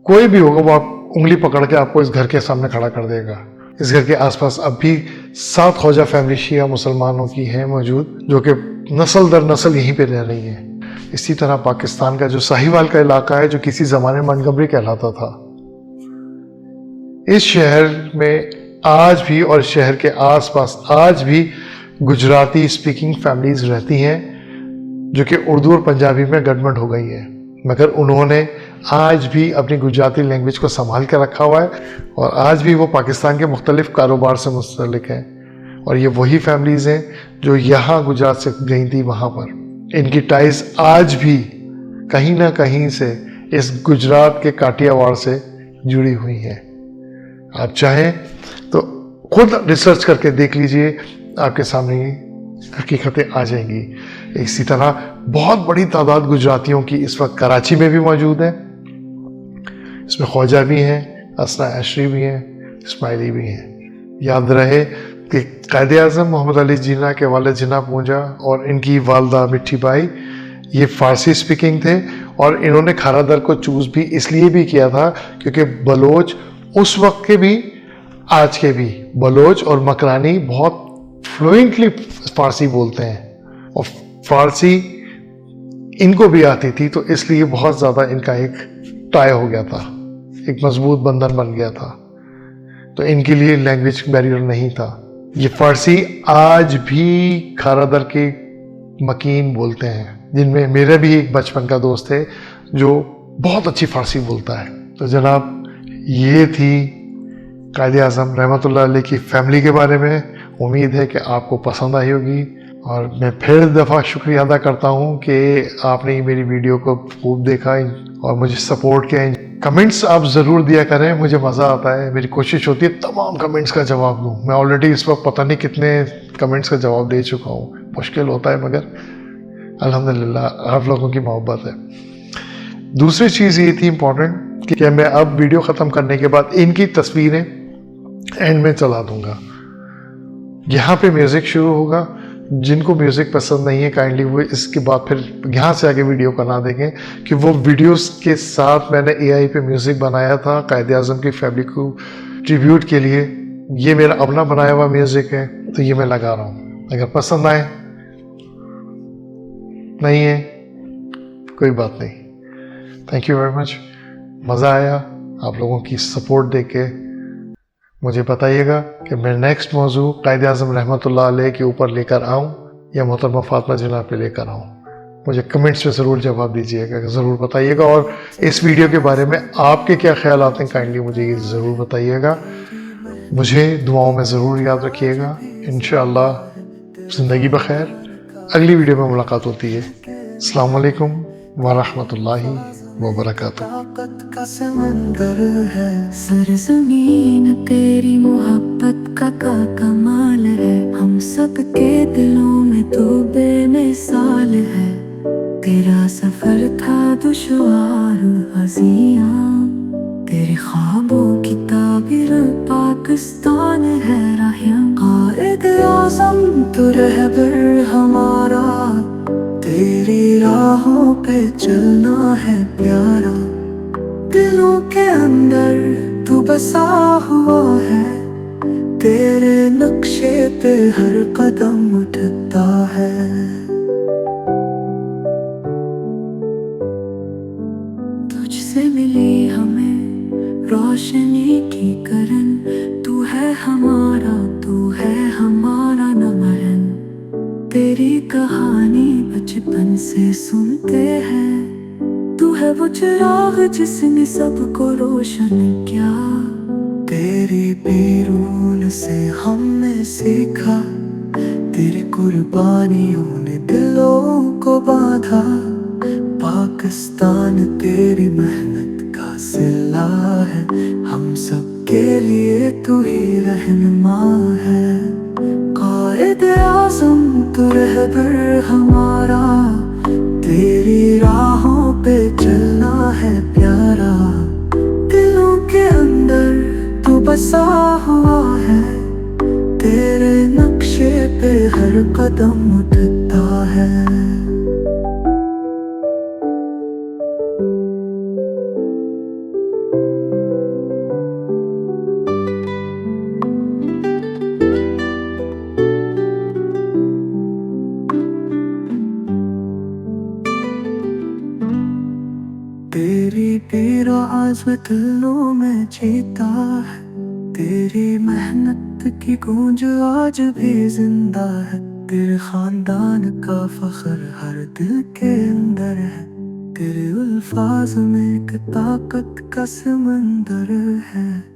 कोई भी होगा वो आप उंगली पकड़ के आपको इस घर के सामने खड़ा कर देगा। इस घर के आसपास अब भी 7 ख्वाजा फैमिली शिया मुसलमानों की हैं मौजूद, जो कि नस्ल दर नस्ल यहीं पे रह रही हैं। इसी तरह पाकिस्तान का जो साहिवाल का इलाका है, जो किसी ज़माने में मंटगमरी कहलाता था, इस शहर में आज भी और शहर के आसपास आज भी गुजराती स्पीकिंग फैमिलीज रहती हैं, जो कि उर्दू और पंजाबी में गड़बड़ हो गई है, मगर उन्होंने आज भी अपनी गुजराती लैंग्वेज को संभाल के रखा हुआ है और आज भी वो पाकिस्तान के मुख्तलिफ कारोबार से मुस्तलिक हैं। और ये वही फैमिलीज़ हैं जो यहाँ गुजरात से गई थी वहाँ पर। इनकी टाइज आज भी कहीं ना कहीं से इस गुजरात के काठियावाड़ से जुड़ी हुई हैं। आप चाहें तो खुद रिसर्च करके देख लीजिए, आपके सामने हकीकतें आ जाएंगी। इसी तरह बहुत बड़ी तादाद गुजरातियों की इस वक्त कराची में भी मौजूद है। इसमें ख्वाजा भी हैं, असना ऐशरी भी हैं, इस्माइली भी हैं। याद रहे कि कायद आज़म मोहम्मद अली जिन्ना के वालिद जिन्ना पूंजा और इनकी वालदा मिठी बाई ये फ़ारसी स्पीकिंग थे, और इन्होंने खारा दर को चूज़ भी इसलिए भी किया था क्योंकि बलोच उस वक्त के भी आज के भी बलोच और मकरानी बहुत फ्लुएंटली फ़ारसी बोलते हैं, और फ़ारसी इनको भी आती थी, तो इसलिए बहुत ज़्यादा इनका एक टाई हो गया था, एक मजबूत बंधन बन गया था। तो इनके लिए लैंग्वेज बैरियर नहीं था। ये फ़ारसी आज भी खारा दर के मकीन बोलते हैं, जिनमें मेरे भी एक बचपन का दोस्त है जो बहुत अच्छी फ़ारसी बोलता है। तो जनाब, ये थी कायद आज़म रहमतुल्लाह अलैह की फैमिली के बारे में। उम्मीद है कि आपको पसंद आई होगी, और मैं फिर दफ़ा शुक्रिया अदा करता हूँ कि आपने मेरी वीडियो को खूब देखा और मुझे सपोर्ट किया। कमेंट्स आप ज़रूर दिया करें, मुझे मज़ा आता है। मेरी कोशिश होती है तमाम कमेंट्स का जवाब दूँ। मैं ऑलरेडी इस वक्त पता नहीं कितने कमेंट्स का जवाब दे चुका हूँ, मुश्किल होता है, मगर अल्हम्दुलिल्लाह आप लोगों की मोहब्बत है। दूसरी चीज़ ये थी इम्पॉर्टेंट कि मैं अब वीडियो ख़त्म करने के बाद इनकी तस्वीरें एंड में चला दूँगा। यहाँ पे म्यूज़िक शुरू होगा। जिनको म्यूज़िक पसंद नहीं है काइंडली वो इसके बाद फिर यहाँ से आगे वीडियो को ना देखें, कि वो वीडियोस के साथ मैंने AI पे म्यूज़िक बनाया था कायद आज़म की फैमिली को ट्रिब्यूट के लिए। ये मेरा अपना बनाया हुआ म्यूज़िक है, तो ये मैं लगा रहा हूँ। अगर पसंद आए, नहीं है कोई बात नहीं। Thank you very much. मज़ा आया आप लोगों की सपोर्ट देख के। मुझे बताइएगा कि मैं नेक्स्ट मौजू कायद आज़म रहमतुल्लाह अलैह के ऊपर लेकर आऊँ या मोहतरमा फातिमा जिन्ना पे लेकर आऊँ। मुझे कमेंट्स में ज़रूर जवाब दीजिएगा, ज़रूर बताइएगा। और इस वीडियो के बारे में आपके क्या ख्याल आते हैं, काइंडली मुझे ये ज़रूर बताइएगा। मुझे दुआओं में ज़रूर याद रखिएगा। इंशाअल्लाह ज़िंदगी बखैर। अगली वीडियो में मुलाकात होती है। अस्सलाम वालेकुम वरहमतुल्लाहि वबरकातुहू। ताकत का समंदर है सरज़मीन, तेरी मोहब्बत का कमाल है। हम सब के दिलों में तो बेमिसाल है। तेरा सफर था दुश्वार हज़िया, तेरे ख्वाबों की ताबीर पाकिस्तान है राहिया। कायद आज़म तो रहबर हमारा, तेरी राहों पे चलना है प्यारा। दिलों के अंदर तू बसा हुआ है, तेरे नक्शे पे हर कदम उठता है। तुझसे मिली हमें रोशनी की किरण, तू है हमारा, तू है हमारा नमन। तेरी कहानी बचपन से सुनते हैं, तू है वो चिराग जिसने सबको रोशन किया। तेरी बेरून से हमने सीखा, तेरी कुर्बानियों ने दिलों को बांधा। पाकिस्तान तेरी मेहनत का सिला है, हम सब के लिए तू ही रहनुमा है। कायद-ए-आज़म तू रहबर हमारा, तेरी राहों पे चलना है प्यारा। दिलों के अंदर तू बसा हुआ है, तेरे नक्शे पे हर कदम उठता है। तेरी तेरा आज़्म दिलों में जीता है, तेरी मेहनत की गूंज आज भी जिंदा है। तेरे खानदान का फख्र हर दिल के अंदर है, तेरे अल्फाज में एक ताकत का समंदर है।